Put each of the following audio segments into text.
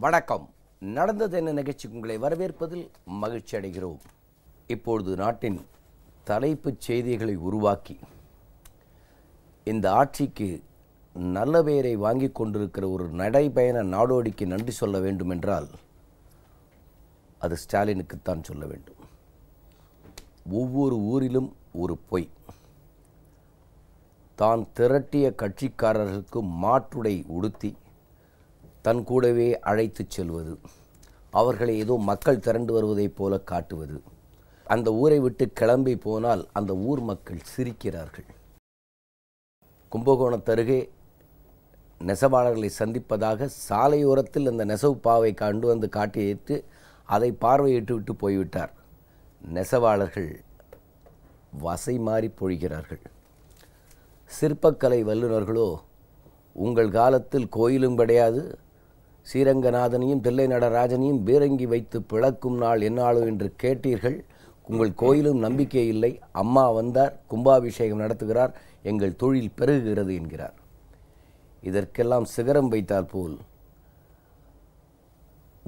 வணக்கம். நடந்தது என்ன நிகழ்ச்சிக்கு உங்களை வரவேற்பதில் மகிழ்ச்சி அடைகிறோம். இப்பொழுது நாட்டின் தலைப்புச் செய்திகளை உருவாக்கி இந்த ஆட்சிக்கு நல்ல பெயரை வாங்கி கொண்டிருக்கிற ஒரு நடைபயண நாடோடிக்கு நன்றி சொல்ல வேண்டும் என்றால் அது ஸ்டாலினுக்குத்தான் சொல்ல வேண்டும். ஒவ்வொரு ஊரிலும் ஒரு பொய். தான் திரட்டிய கட்சிக்காரர்களுக்கு மாற்றுடை உடுத்தி தன் கூடவே அழைத்து செல்வது, அவர்களை ஏதோ மக்கள் திரண்டு வருவதைப் போல காட்டுவது. அந்த ஊரை விட்டு கிளம்பி போனால் அந்த ஊர் மக்கள் சிரிக்கிறார்கள். கும்பகோணத்தருகே நெசவாளர்களை சந்திப்பதாக சாலையோரத்தில் அந்த நெசவு பாவை கண்டு வந்து காட்டியிட்டு அதை பார்வையிட்டு விட்டு போய்விட்டார். நெசவாளர்கள் வசை மாறி பொழிகிறார்கள். சிற்பக்கலை வல்லுநர்களோ உங்கள் காலத்தில் கோயிலும் கிடையாது, ஸ்ரீரங்கநாதனையும் தில்லை நடராஜனையும் பீரங்கி வைத்து பிளக்கும் நாள் என்னாளோ என்று கேட்டீர்கள், உங்கள் கோயிலும் நம்பிக்கை இல்லை, அம்மா வந்தார், கும்பாபிஷேகம் நடத்துகிறார், எங்கள் தொழில் பெருகுகிறது என்கிறார். இதற்கெல்லாம் சிகரம் வைத்தால் போல்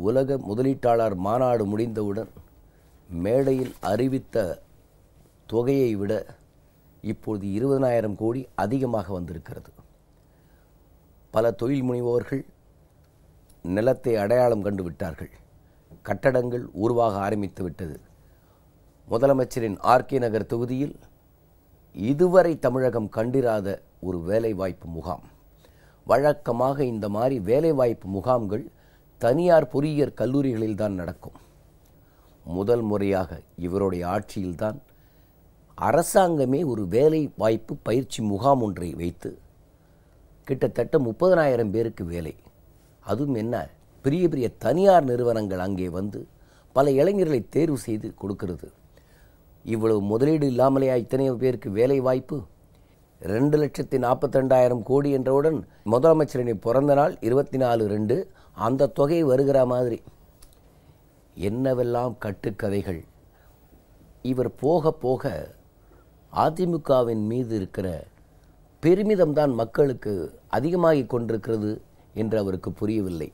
உலக முதலீட்டாளர் மாநாடு முடிந்தவுடன் மேடையில் அறிவித்த தொகையை விட இப்பொழுது 20,000 கோடி அதிகமாக வந்திருக்கிறது. பல தொழில் முனைவோர்கள் நிலத்தை அடையாளம் கண்டு விட்டார்கள். கட்டடங்கள் உருவாக ஆரம்பித்து விட்டது. முதலமைச்சரின் ஆர்கே நகர் தொகுதியில் இதுவரை தமிழகம் கண்டிராத ஒரு வேலைவாய்ப்பு முகாம். வழக்கமாக இந்த மாதிரி வேலைவாய்ப்பு முகாம்கள் தனியார் பொறியியற் கல்லூரிகளில்தான் நடக்கும். முதல் முறையாக இவருடைய ஆட்சியில்தான் அரசாங்கமே ஒரு வேலை வாய்ப்பு பயிற்சி முகாம் ஒன்றை வைத்து கிட்டத்தட்ட 30,000 பேருக்கு வேலை. அதுவும் என்ன, பெரிய பெரிய தனியார் நிறுவனங்கள் அங்கே வந்து பல இளைஞர்களை தேர்வு செய்து கொடுக்கிறது. இவ்வளவு முதலீடு இல்லாமலேயா இத்தனை பேருக்கு வேலை வாய்ப்பு? 2,42,000 கோடி என்றவுடன் முதலமைச்சரின் பிறந்த நாள் 24/2 அந்த தொகை வருகிற மாதிரி என்னவெல்லாம் கட்டுக்கதைகள். இவர் போக போக அதிமுகவின் மீது இருக்கிற பெருமிதம்தான் மக்களுக்கு அதிகமாகி கொண்டிருக்கிறது என்று அவருக்கு புரியவில்லை.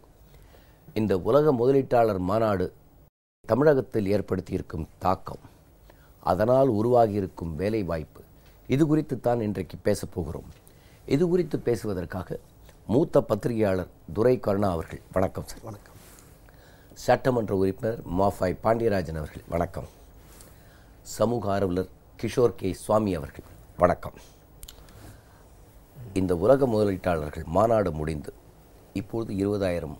இந்த உலக முதலீட்டாளர் மாநாடு தமிழகத்தில் ஏற்படுத்தியிருக்கும் தாக்கம், அதனால் உருவாகியிருக்கும் வேலை வாய்ப்பு, இது குறித்து தான் இன்றைக்கு பேசப்போகிறோம். இது குறித்து பேசுவதற்காக மூத்த பத்திரிகையாளர் துரை கருணா அவர்கள், வணக்கம் சார். வணக்கம். சட்டமன்ற உறுப்பினர் மாஃபாய் பாண்டியராஜன் அவர்கள், வணக்கம். சமூக ஆர்வலர் கிஷோர் கே சுவாமி அவர்கள், வணக்கம். இந்த உலக முதலீட்டாளர்கள் மாநாடு முடிந்து இப்பொழுது 20,000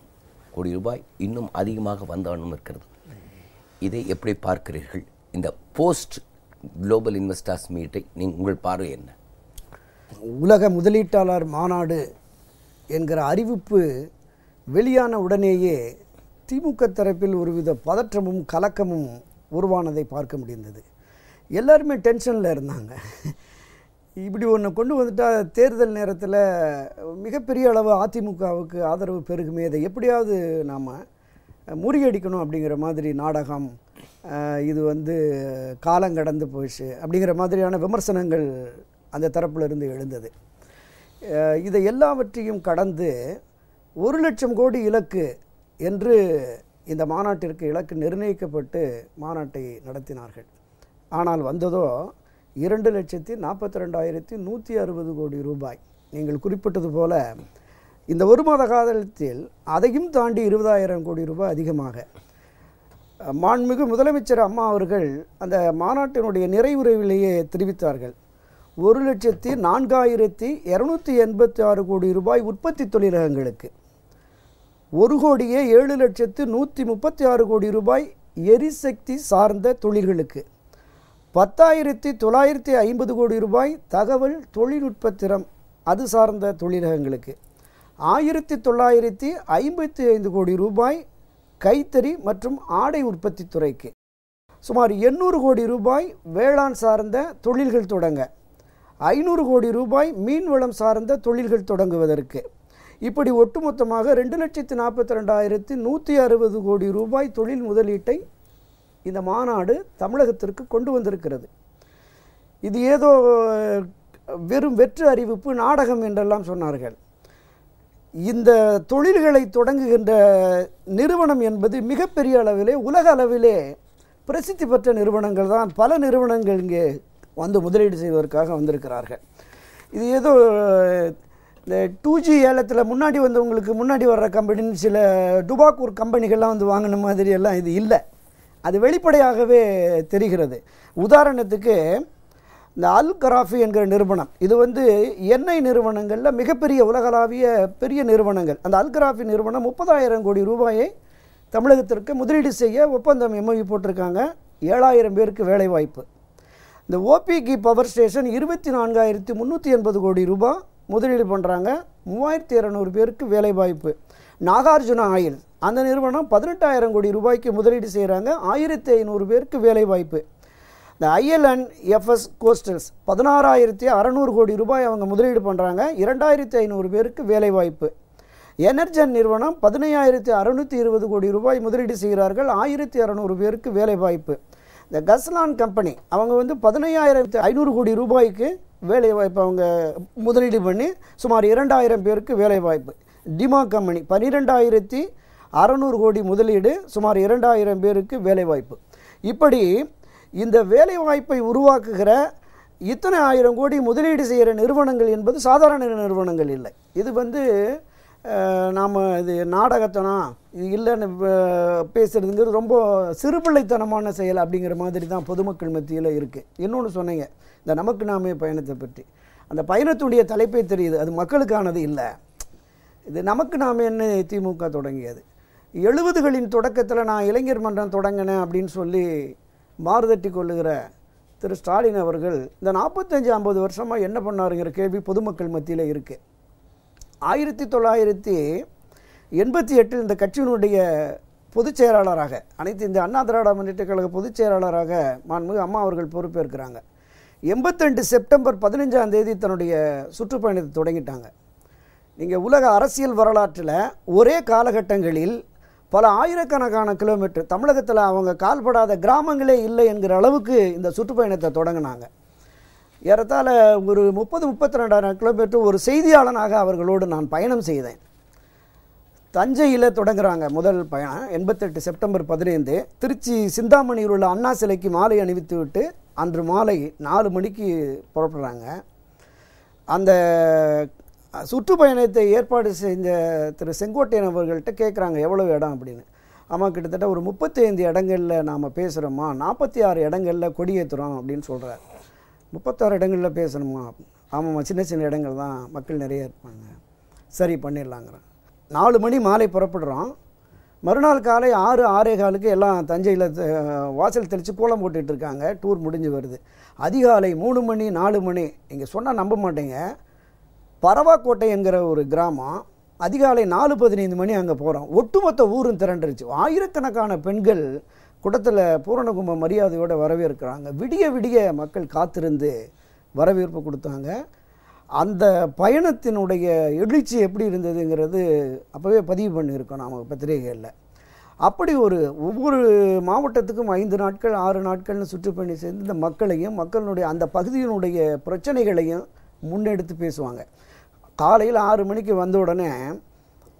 கோடி ரூபாய் இன்னும் அதிகமாக வந்தாலும் இருக்கிறது. இதை எப்படி பார்க்கிறீர்கள்? இந்த போஸ்ட் குளோபல் இன்வெஸ்டர்ஸ் மீட்டை உங்கள் பார்வை என்ன? உலக முதலீட்டாளர் மாநாடு என்கிற அறிவிப்பு வெளியான உடனேயே திமுக தரப்பில் ஒருவித பதற்றமும் கலக்கமும் உருவானதை பார்க்க முடிந்தது. எல்லாருமே டென்ஷனில் இருந்தாங்க. இப்படி ஒன்று கொண்டு வந்துட்டால் தேர்தல் நேரத்தில் மிகப்பெரிய அளவு அதிமுகவுக்கு ஆதரவு பெருகுமே, அதை எப்படியாவது நாம் முறியடிக்கணும் அப்படிங்கிற மாதிரி நாடகம், இது காலங்கடந்து போயிடுச்சு அப்படிங்கிற மாதிரியான விமர்சனங்கள் அந்த தரப்பிலிருந்து எழுந்தது. இதை எல்லாவற்றையும் கடந்து 1,00,000 கோடி இலக்கு என்று இந்த மாநாட்டிற்கு இலக்கு நிர்ணயிக்கப்பட்டு மாநாட்டை நடத்தினார்கள். ஆனால் வந்ததோ 2,42,160 கோடி ரூபாய். நீங்கள் குறிப்பிட்டது போல இந்த ஒரு மாத காலத்தில் அதையும் தாண்டி 20,000 கோடி ரூபாய் அதிகமாக மாண்புமிகு முதலமைச்சர் அம்மா அவர்கள் அந்த மாநாட்டினுடைய நிறைவுரையிலேயே தெரிவித்தார்கள். 1,04,286 கோடி ரூபாய் உற்பத்தி தொழிலகங்களுக்கு, 1,07,136 கோடி ரூபாய் எரிசக்தி சார்ந்த தொழில்களுக்கு, 10,950 கோடி ரூபாய் தகவல் தொழில்நுட்ப திறம் அது சார்ந்த தொழிலகங்களுக்கு, 1,955 கோடி ரூபாய் கைத்தறி மற்றும் ஆடை உற்பத்தி துறைக்கு, சுமார் 800 கோடி ரூபாய் வேளாண் சார்ந்த தொழில்கள் தொடங்க, 500 கோடி ரூபாய் மீன்வளம் சார்ந்த தொழில்கள் தொடங்குவதற்கு, இப்படி ஒட்டுமொத்தமாக 2,42,160 கோடி ரூபாய் தொழில் முதலீட்டை இந்த மாநாடு தமிழகத்திற்கு கொண்டு வந்திருக்கிறது. இது ஏதோ வெறும் வெற்று அறிவிப்பு, நாடகம் என்றெல்லாம் சொன்னார்கள். இந்த தொழில்களை தொடங்குகின்ற நிறுவனம் என்பது மிகப்பெரிய அளவிலே உலக அளவிலே பிரசித்தி பெற்ற நிறுவனங்கள் தான். பல நிறுவனங்கள் இங்கே வந்து முதலீடு செய்வதற்காக வந்திருக்கிறார்கள். இது ஏதோ இந்த 2G ஏலத்தில் முன்னாடி வந்தவங்களுக்கு முன்னாடி வர்ற கம்பெனின்னு சில டுபாக்கூர் கம்பெனிகள்லாம் வந்து வாங்கின மாதிரி எல்லாம் இது இல்லை. அது வெளிப்படையாகவே தெரிகிறது. உதாரணத்துக்கு இந்த அல் கராஃபி என்கிற நிறுவனம், இது வந்து எண்ணெய் நிறுவனங்களில் மிகப்பெரிய உலகளாவிய பெரிய நிறுவனங்கள். அந்த அல் கராஃபி நிறுவனம் 30,000 கோடி ரூபாயை தமிழகத்திற்கு முதலீடு செய்ய ஒப்பந்தம் MOU போட்டிருக்காங்க. 7,000 பேருக்கு வேலைவாய்ப்பு. இந்த OPG பவர் ஸ்டேஷன் 24,380 கோடி ரூபாய் முதலீடு பண்ணுறாங்க. 3,200 பேருக்கு வேலைவாய்ப்பு. நாகார்ஜுனா ஆயில் அந்த நிறுவனம் 18,000 கோடி ரூபாய்க்கு முதலீடு செய்கிறாங்க. 1,500 பேருக்கு வேலைவாய்ப்பு. இந்த IL&FS கோஸ்டல்ஸ் 16,600 கோடி ரூபாய் அவங்க முதலீடு பண்ணுறாங்க. 2,500 பேருக்கு வேலைவாய்ப்பு. எனர்ஜன் நிறுவனம் 15,620 கோடி ரூபாய் முதலீடு செய்கிறார்கள். 1,600 பேருக்கு வேலைவாய்ப்பு. இந்த கஸ்லான் கம்பெனி அவங்க வந்து 15,500 கோடி ரூபாய்க்கு வேலைவாய்ப்பு அவங்க முதலீடு பண்ணி சுமார் 2,000 பேருக்கு வேலைவாய்ப்பு. டிமா கம்பெனி 12,600 கோடி முதலீடு, சுமார் 2,000 பேருக்கு வேலைவாய்ப்பு. இப்படி இந்த வேலைவாய்ப்பை உருவாக்குகிற இத்தனை 1000 கோடி முதலீடு செய்கிற நிறுவனங்கள் என்பது சாதாரண நிறுவனங்கள் இல்லை. இது வந்து நாம் இது நாடகத்தனம் இது இல்லைன்னு பேசுகிறதுங்கிறது ரொம்ப சிறுபிள்ளைத்தனமான செயல் அப்படிங்கிற மாதிரி தான் பொதுமக்கள் மத்தியில் இருக்குது. இன்னொன்று சொன்னீங்க, இந்த நமக்கு நாமே பயணத்தை பற்றி. அந்த பயணத்துடைய தலைப்பே தெரியுது, அது மக்களுக்கானது இல்லை. இது நமக்கு நாமே என்ன திமுக தொடங்கியது. 70களின் தொடக்கத்தில் நான் இளைஞர் மன்றம் தொடங்கினேன் அப்படின்னு சொல்லி மாறுதட்டி கொள்ளுகிற திரு ஸ்டாலின் அவர்கள் இந்த 45-50 வருஷமாக என்ன பண்ணாருங்கிற கேள்வி பொதுமக்கள் மத்தியில் இருக்குது. 1988 இந்த கட்சியினுடைய பொதுச் செயலாளராக, அனைத்து இந்த அண்ணா திராவிட முன்னேற்ற கழக பொதுச் செயலாளராக மாண்புமிகு அம்மா அவர்கள் பொறுப்பேற்கிறாங்க. 82 செப்டம்பர் 15ஆம் தேதி தன்னுடைய சுற்றுப்பயணத்தை தொடங்கிட்டாங்க. நீங்கள் உலக அரசியல் வரலாற்றில் ஒரே காலகட்டங்களில் பல ஆயிரக்கணக்கான கிலோமீட்டர் தமிழகத்தில் அவங்க கால்படாத கிராமங்களே இல்லை என்கிற அளவுக்கு இந்த சுற்றுப்பயணத்தை தொடங்கினாங்க. ஏறத்தாழ ஒரு 30-32 கிலோமீட்டர் ஒரு செய்தியாளனாக அவர்களோடு நான் பயணம் செய்தேன். தஞ்சையில் தொடங்குறாங்க முதல் பயணம். 88 செப்டம்பர் 15 திருச்சி சிந்தாமணியில் உள்ள அண்ணா சிலைக்கு மாலை அணிவித்து விட்டு அன்று மாலை 4 மணிக்கு புறப்படுறாங்க. அந்த சுற்றுப்பயணத்தை ஏற்பாடு செஞ்ச திரு செங்கோட்டையன் அவர்கள்ட்ட கேட்குறாங்க எவ்வளவு இடம் அப்படின்னு. ஆமாம், கிட்டத்தட்ட ஒரு 35 இடங்களில் நாம் பேசுகிறோமா, 46 இடங்களில் கொடியேற்றுறோம் அப்படின்னு சொல்கிறார். 36 இடங்களில் பேசணுமா? ஆமாம்மா, சின்ன சின்ன இடங்கள் தான், மக்கள் நிறைய இருப்பாங்க, சரி பண்ணிடலாங்கிறோம். 4 மணி மாலை புறப்படுறோம். மறுநாள் காலை 6-6:15 எல்லாம் தஞ்சையில் வாசல் தெளித்து கோலம் போட்டுட்டு இருக்காங்க. டூர் முடிஞ்சு வருது. அதிகாலை 3 மணி 4 மணி, நீங்கள் சொன்னால் நம்ப மாட்டேங்க, பரவாக்கோட்டை என்கிற ஒரு கிராமம். அதிகாலை 4:15 மணி அங்கே போகிறோம். ஒட்டுமொத்த ஊரும் திரண்டுருச்சு. ஆயிரக்கணக்கான பெண்கள் குடத்தில் பூரணகும்ப மரியாதையோடு வரவேற்கிறாங்க. விடிய விடிய மக்கள் காத்திருந்து வரவேற்பு கொடுத்தாங்க. அந்த பயணத்தினுடைய எழுச்சி எப்படி இருந்ததுங்கிறது அப்போவே பதிவு பண்ணியிருக்கோம் நாம் பத்திரிகைகளில். அப்படி ஒவ்வொரு மாவட்டத்துக்கும் 5 நாட்கள் 6 நாட்கள்னு சுற்றுப்பயணி சேர்ந்து இந்த மக்களையும் மக்களுடைய அந்த பகுதியினுடைய பிரச்சனைகளையும் முன்னெடுத்து பேசுவாங்க. காலையில் 6 மணிக்கு வந்த உடனே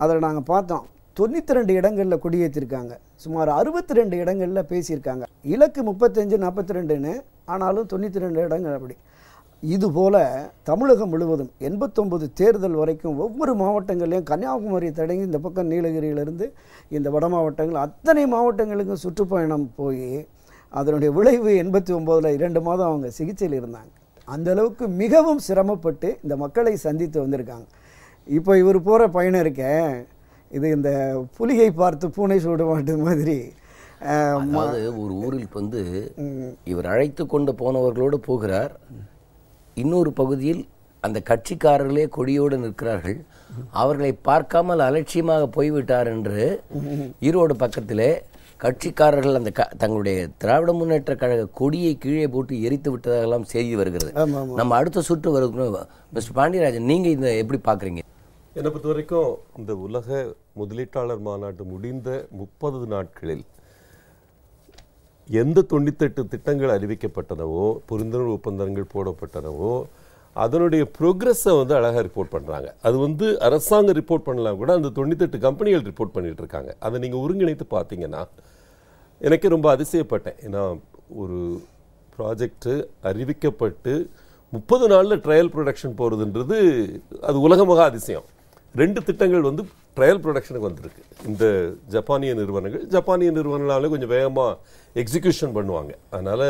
அதில் நாங்கள் பார்த்தோம், 92 இடங்களில் கொடியேற்றிருக்காங்க. சுமார் 62 இடங்களில் பேசியிருக்காங்க. இலக்கு 35-42ன்னு, ஆனாலும் 92 இடங்கள். அப்படி இதுபோல் தமிழகம் முழுவதும் 89 தேர்தல் வரைக்கும் ஒவ்வொரு மாவட்டங்கள்லையும், கன்னியாகுமரி தொடங்கி இந்த பக்கம் நீலகிரியிலிருந்து இந்த வட மாவட்டங்கள் அத்தனை மாவட்டங்களுக்கும் சுற்றுப்பயணம் போய் அதனுடைய விளைவு 89ல் 2 மாதம் அவங்க சிகிச்சையில் இருந்தாங்க. அந்தளவுக்கு மிகவும் சிரமப்பட்டு இந்த மக்களை சந்தித்து வந்திருக்காங்க. இப்போ இவர் போகிற பயணம் இருக்க, இது இந்த புலியை பார்த்து பூனை சூட மாட்டது மாதிரி. அதாவது ஒரு ஊரில் வந்து இவர் அழைத்து கொண்டு போனவர்களோடு போகிறார். இன்னொரு பகுதியில் அந்த கட்சிக்காரர்களே கொடியோடு நிற்கிறார்கள். அவர்களை பார்க்காமல் அலட்சியமாக போய்விட்டார் என்று ஈரோடு பக்கத்திலே கட்சிக்காரர்கள் அந்த தங்களுடைய திராவிட முன்னேற்ற கழக கொடியை கீழே போட்டு எரித்து விட்டதாகலாம் செய்தி வருகிறது. நம்ம அடுத்த சுற்று வருகிறோம். மிஸ்டர் பாண்டியராஜன், நீங்கள் இதை எப்படி பார்க்குறீங்க? என்னை பொறுத்த வரைக்கும் இந்த உலக முதலீட்டாளர் மாநாட்டு முடிந்த 30 நாட்களில் எந்த 98 திட்டங்கள் அறிவிக்கப்பட்டனவோ, புரிந்துணர்வு ஒப்பந்தங்கள் போடப்பட்டனவோ, அதனுடைய ப்ரோக்ரஸை வந்து அழகாக ரிப்போர்ட் பண்ணுறாங்க. அது வந்து அரசாங்கம் ரிப்போர்ட் பண்ணலாம் கூட, அந்த 98 கம்பெனிகள் ரிப்போர்ட் பண்ணிட்டு இருக்காங்க. அதை நீங்கள் ஒருங்கிணைத்து பார்த்தீங்கன்னா எனக்கே ரொம்ப அதிசயப்பட்டேன். ஏன்னா ஒரு ப்ராஜெக்டு அறிவிக்கப்பட்டு 30 நாளில் ட்ரையல் ப்ரொடக்ஷன் போகிறதுன்றது அது உலகமாக அதிசயம். 2 திட்டங்கள் வந்து ட்ரையல் ப்ரொடக்ஷனுக்கு வந்திருக்கு. இந்த ஜப்பானிய நிறுவனங்களாலே கொஞ்சம் வேகமாக எக்ஸிக்யூஷன் பண்ணுவாங்க. அதனால்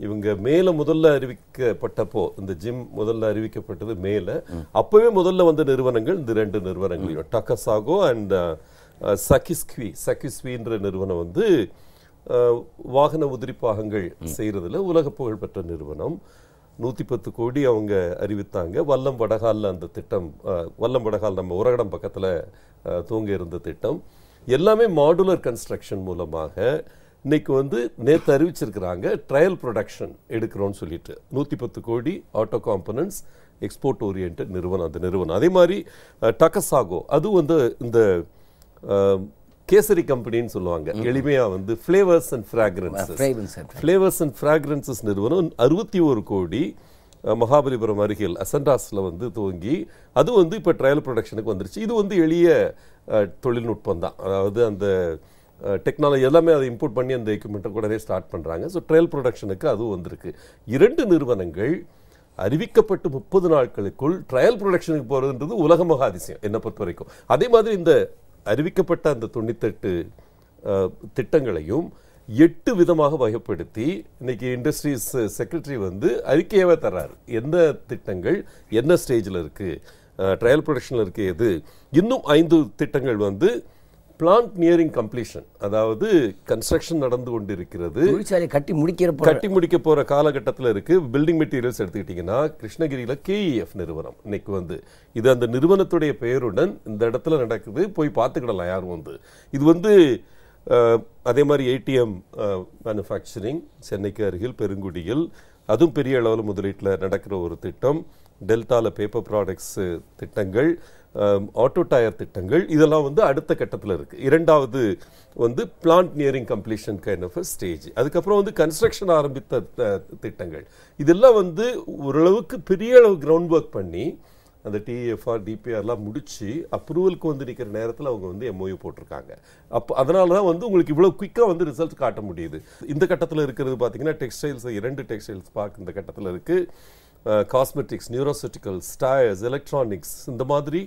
இவங்க மேலே முதல்ல அறிவிக்கப்பட்டப்போ, இந்த ஜிம் முதல்ல அறிவிக்கப்பட்டது மேலே, அப்போவே முதல்ல வந்த நிறுவனங்கள் இந்த 2 நிறுவனங்களையும், டக்கசாகோ அண்ட் சகிஸ்வின்ற நிறுவனம் வந்து வாகன உதிரி பாகங்கள் செய்கிறதுல உலக புகழ்பெற்ற நிறுவனம். 110 கோடி அவங்க அறிவித்தாங்க. வல்லம் வடகாலில் அந்த திட்டம், வல்லம் வடகால் நம்ம உரகடம் பக்கத்தில் தூங்க இருந்த திட்டம் எல்லாமே மாடுலர் கன்ஸ்ட்ரக்ஷன் மூலமாக இன்னைக்கு வந்து நேற்று அறிவிச்சிருக்கிறாங்க ட்ரையல் ப்ரொடக்ஷன் எடுக்கிறோன்னு சொல்லிட்டு. 110 கோடி ஆட்டோ காம்பனன்ட்ஸ் எக்ஸ்போர்ட் ஓரியன்ட் நிறுவனம் அந்த நிறுவனம். அதே மாதிரி டக்கசாகோ, அது வந்து இந்த கேசரி கம்பெனின்னு சொல்லுவாங்க எளிமையா வந்து ஃப்ளேவர்ஸ் அண்ட் ஃப்ராக்ரன்சஸ் நிறுவனம் 61 கோடி மகாபலிபுரம் அருகில் அசண்டாஸ்ல வந்து துவங்கி அது வந்து இப்போ ட்ரையல் ப்ரொடக்ஷனுக்கு வந்துருச்சு. இது வந்து எளிய தொழில்நுட்பம் தான். அதாவது அந்த டெக்னாலஜி எல்லாமே அதை இம்போர்ட் பண்ணி அந்த எக்யூப்மெண்ட்டை கூடவே ஸ்டார்ட் பண்ணுறாங்க. ஸோ ட்ரையல் ப்ரொடக்ஷனுக்கு அதுவும் வந்திருக்கு. 2 நிறுவனங்கள் அறிவிக்கப்பட்டு 30 நாட்களுக்குள் ட்ரையல் ப்ரொடக்ஷனுக்கு போகிறதுன்றது உலகமாக அதிசயம் என்னை பொறுத்த வரைக்கும். அதே மாதிரி இந்த அறிவிக்கப்பட்ட அந்த 98 திட்டங்களையும் 8 விதமாக வகைப்படுத்தி இன்னைக்கு இண்டஸ்ட்ரீஸ் செக்ரட்டரி வந்து அறிக்கையாவே தர்றாரு. எந்த திட்டங்கள் என்ன ஸ்டேஜில் இருக்கு, ட்ரையல் ப்ரொடக்ஷனில் இருக்கு, எது இன்னும் 5 திட்டங்கள் வந்து பிளான்ட் நியரிங் கம்ப்ளீஷன், அதாவது கன்ஸ்ட்ரக்ஷன் நடந்து கொண்டிருக்கிறது, கட்டி முடிக்க போற காலகட்டத்தில் இருக்கு. பில்டிங் மெட்டீரியல்ஸ் எடுத்துக்கிட்டீங்கன்னா கிருஷ்ணகிரியில் KEF நிறுவனம் இன்னைக்கு வந்து இது அந்த நிறுவனத்துடைய பெயருடன் இந்த இடத்துல நடக்குது. போய் பார்த்துக்கிடலாம் யாரும் வந்து. இது வந்து அதே மாதிரி ATM மேனுஃபேக்சரிங் சென்னைக்கு அருகில் பெருங்குடியில், அதுவும் பெரிய அளவில் முதலீட்டில் நடக்கிற ஒரு திட்டம். டெல்டாவில் பேப்பர் ப்ராடக்ட்ஸ் திட்டங்கள், ஆட்டோ டயர் திட்டங்கள், இதெல்லாம் வந்து அடுத்த கட்டத்தில் இருக்கு. 2வது வந்து plant nearing completion kind of stage. அதுக்கப்புறம் வந்து கன்ஸ்ட்ரக்ஷன் ஆரம்பித்த திட்டங்கள். இதெல்லாம் வந்து ஓரளவுக்கு பெரிய அளவு கிரவுண்ட் ஒர்க் பண்ணி அந்த TFR DPRலாம் முடிச்சு அப்ரூவலுக்கு வந்து நிற்கிற நேரத்தில் அவங்க வந்து MOU போட்டிருக்காங்க. அப்போ அதனால தான் வந்து உங்களுக்கு இவ்வளோ குயிக்காக வந்து ரிசல்ட் காட்ட முடியுது. இந்த கட்டத்தில் இருக்கிறது பார்த்தீங்கன்னா டெக்ஸ்டைல்ஸ், 2 டெக்ஸ்டைல்ஸ் பார்க் இந்த கட்டத்தில் இருக்கு. காஸ்மெட்டிக்ஸ், நியூரோசூட்டிக்கல்ஸ், டயர்ஸ், எலக்ட்ரானிக்ஸ், இந்த மாதிரி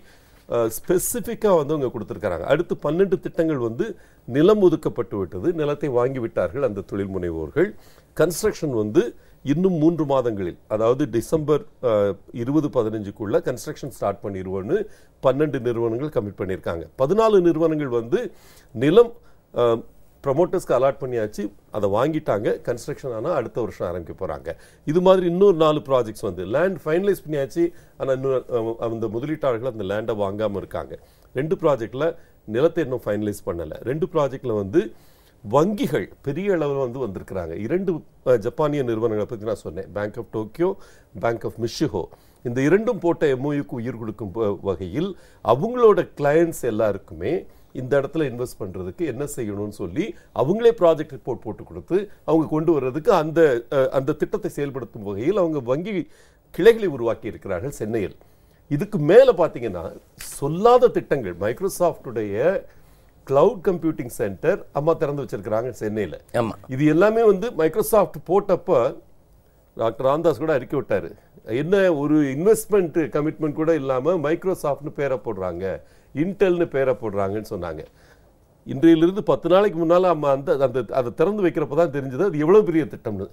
ஸ்பெசிஃபிக்காக வந்து அவங்க கொடுத்துருக்காங்க. அடுத்து 12 திட்டங்கள் வந்து நிலம் ஒதுக்கப்பட்டு விட்டது, நிலத்தை வாங்கி விட்டார்கள் அந்த தொழில் முனைவோர்கள். கன்ஸ்ட்ரக்ஷன் வந்து இன்னும் 3 மாதங்களில், அதாவது டிசம்பர் 2015 கன்ஸ்ட்ரக்ஷன் ஸ்டார்ட் பண்ணிடுவோன்னு 12 நிறுவனங்கள் கமிட் பண்ணியிருக்காங்க. 14 நிறுவனங்கள் வந்து நிலம் ப்ரமோட்டர்ஸ்க்கு அலாட் பண்ணியாச்சு, அதை வாங்கிட்டாங்க. கன்ஸ்ட்ரக்ஷன் ஆனால் அடுத்த வருஷம் ஆரம்பிக்க போகிறாங்க. இது மாதிரி இன்னொரு 4 ப்ராஜெக்ட்ஸ் வந்து லேண்ட் ஃபைனலைஸ் பண்ணியாச்சு, ஆனால் இன்னும் அந்த முதலீட்டாளர்கள் அந்த லேண்டை வாங்காமல் இருக்காங்க. 2 ப்ராஜெக்டில் நிலத்தை இன்னும் ஃபைனலைஸ் பண்ணலை. 2 ப்ராஜெக்டில் வந்து வங்கிகள் பெரிய அளவில் வந்து வந்திருக்கிறாங்க. 2 ஜப்பானிய நிறுவனங்களை பற்றி நான் சொன்னேன், bank of Tokyo, bank of Mizuho. இந்த 2ம் போட்ட MOUக்கு உயிர் கொடுக்கும் வகையில் அவங்களோட கிளையன்ட்ஸ் எல்லாருக்குமே இந்த இடத்துல இன்வெஸ்ட் பண்றதுக்கு என்ன செய்யணும்னு சொல்லி அவங்களே ப்ராஜெக்ட் ரிப்போர்ட் போட்டு கொடுத்து அவங்க கொண்டு வர்றதுக்கு அந்த திட்டத்தை செயல்படுத்தும் வகையில் அவங்க வங்கி கிளைகளை உருவாக்கி இருக்கிறார்கள் சென்னையில். இதுக்கு மேல பாத்தீங்கன்னா சொல்லாத திட்டங்கள், மைக்ரோசாஃப்டுடைய கிளவுட் கம்ப்யூட்டிங் சென்டர் அம்மா திறந்து வச்சிருக்கிறாங்க சென்னையில். இது எல்லாமே வந்து மைக்ரோசாஃப்ட் போட்டப்ப டாக்டர் ராமதாஸ் கூட அறிக்கை விட்டாரு, என்ன ஒரு இன்வெஸ்ட்மெண்ட் கமிட்மெண்ட் கூட இல்லாம மைக்ரோசாஃப்ட்னு பேரை போடுறாங்க, இன்டெல்னு பேரை போடுறாங்கன்னு சொன்னாங்க. இன்றையிலிருந்து 10 நாளைக்கு முன்னால் அதை திறந்து வைக்கிறப்ப தான் தெரிஞ்சது அது எவ்வளவு பெரிய திட்டம்னு.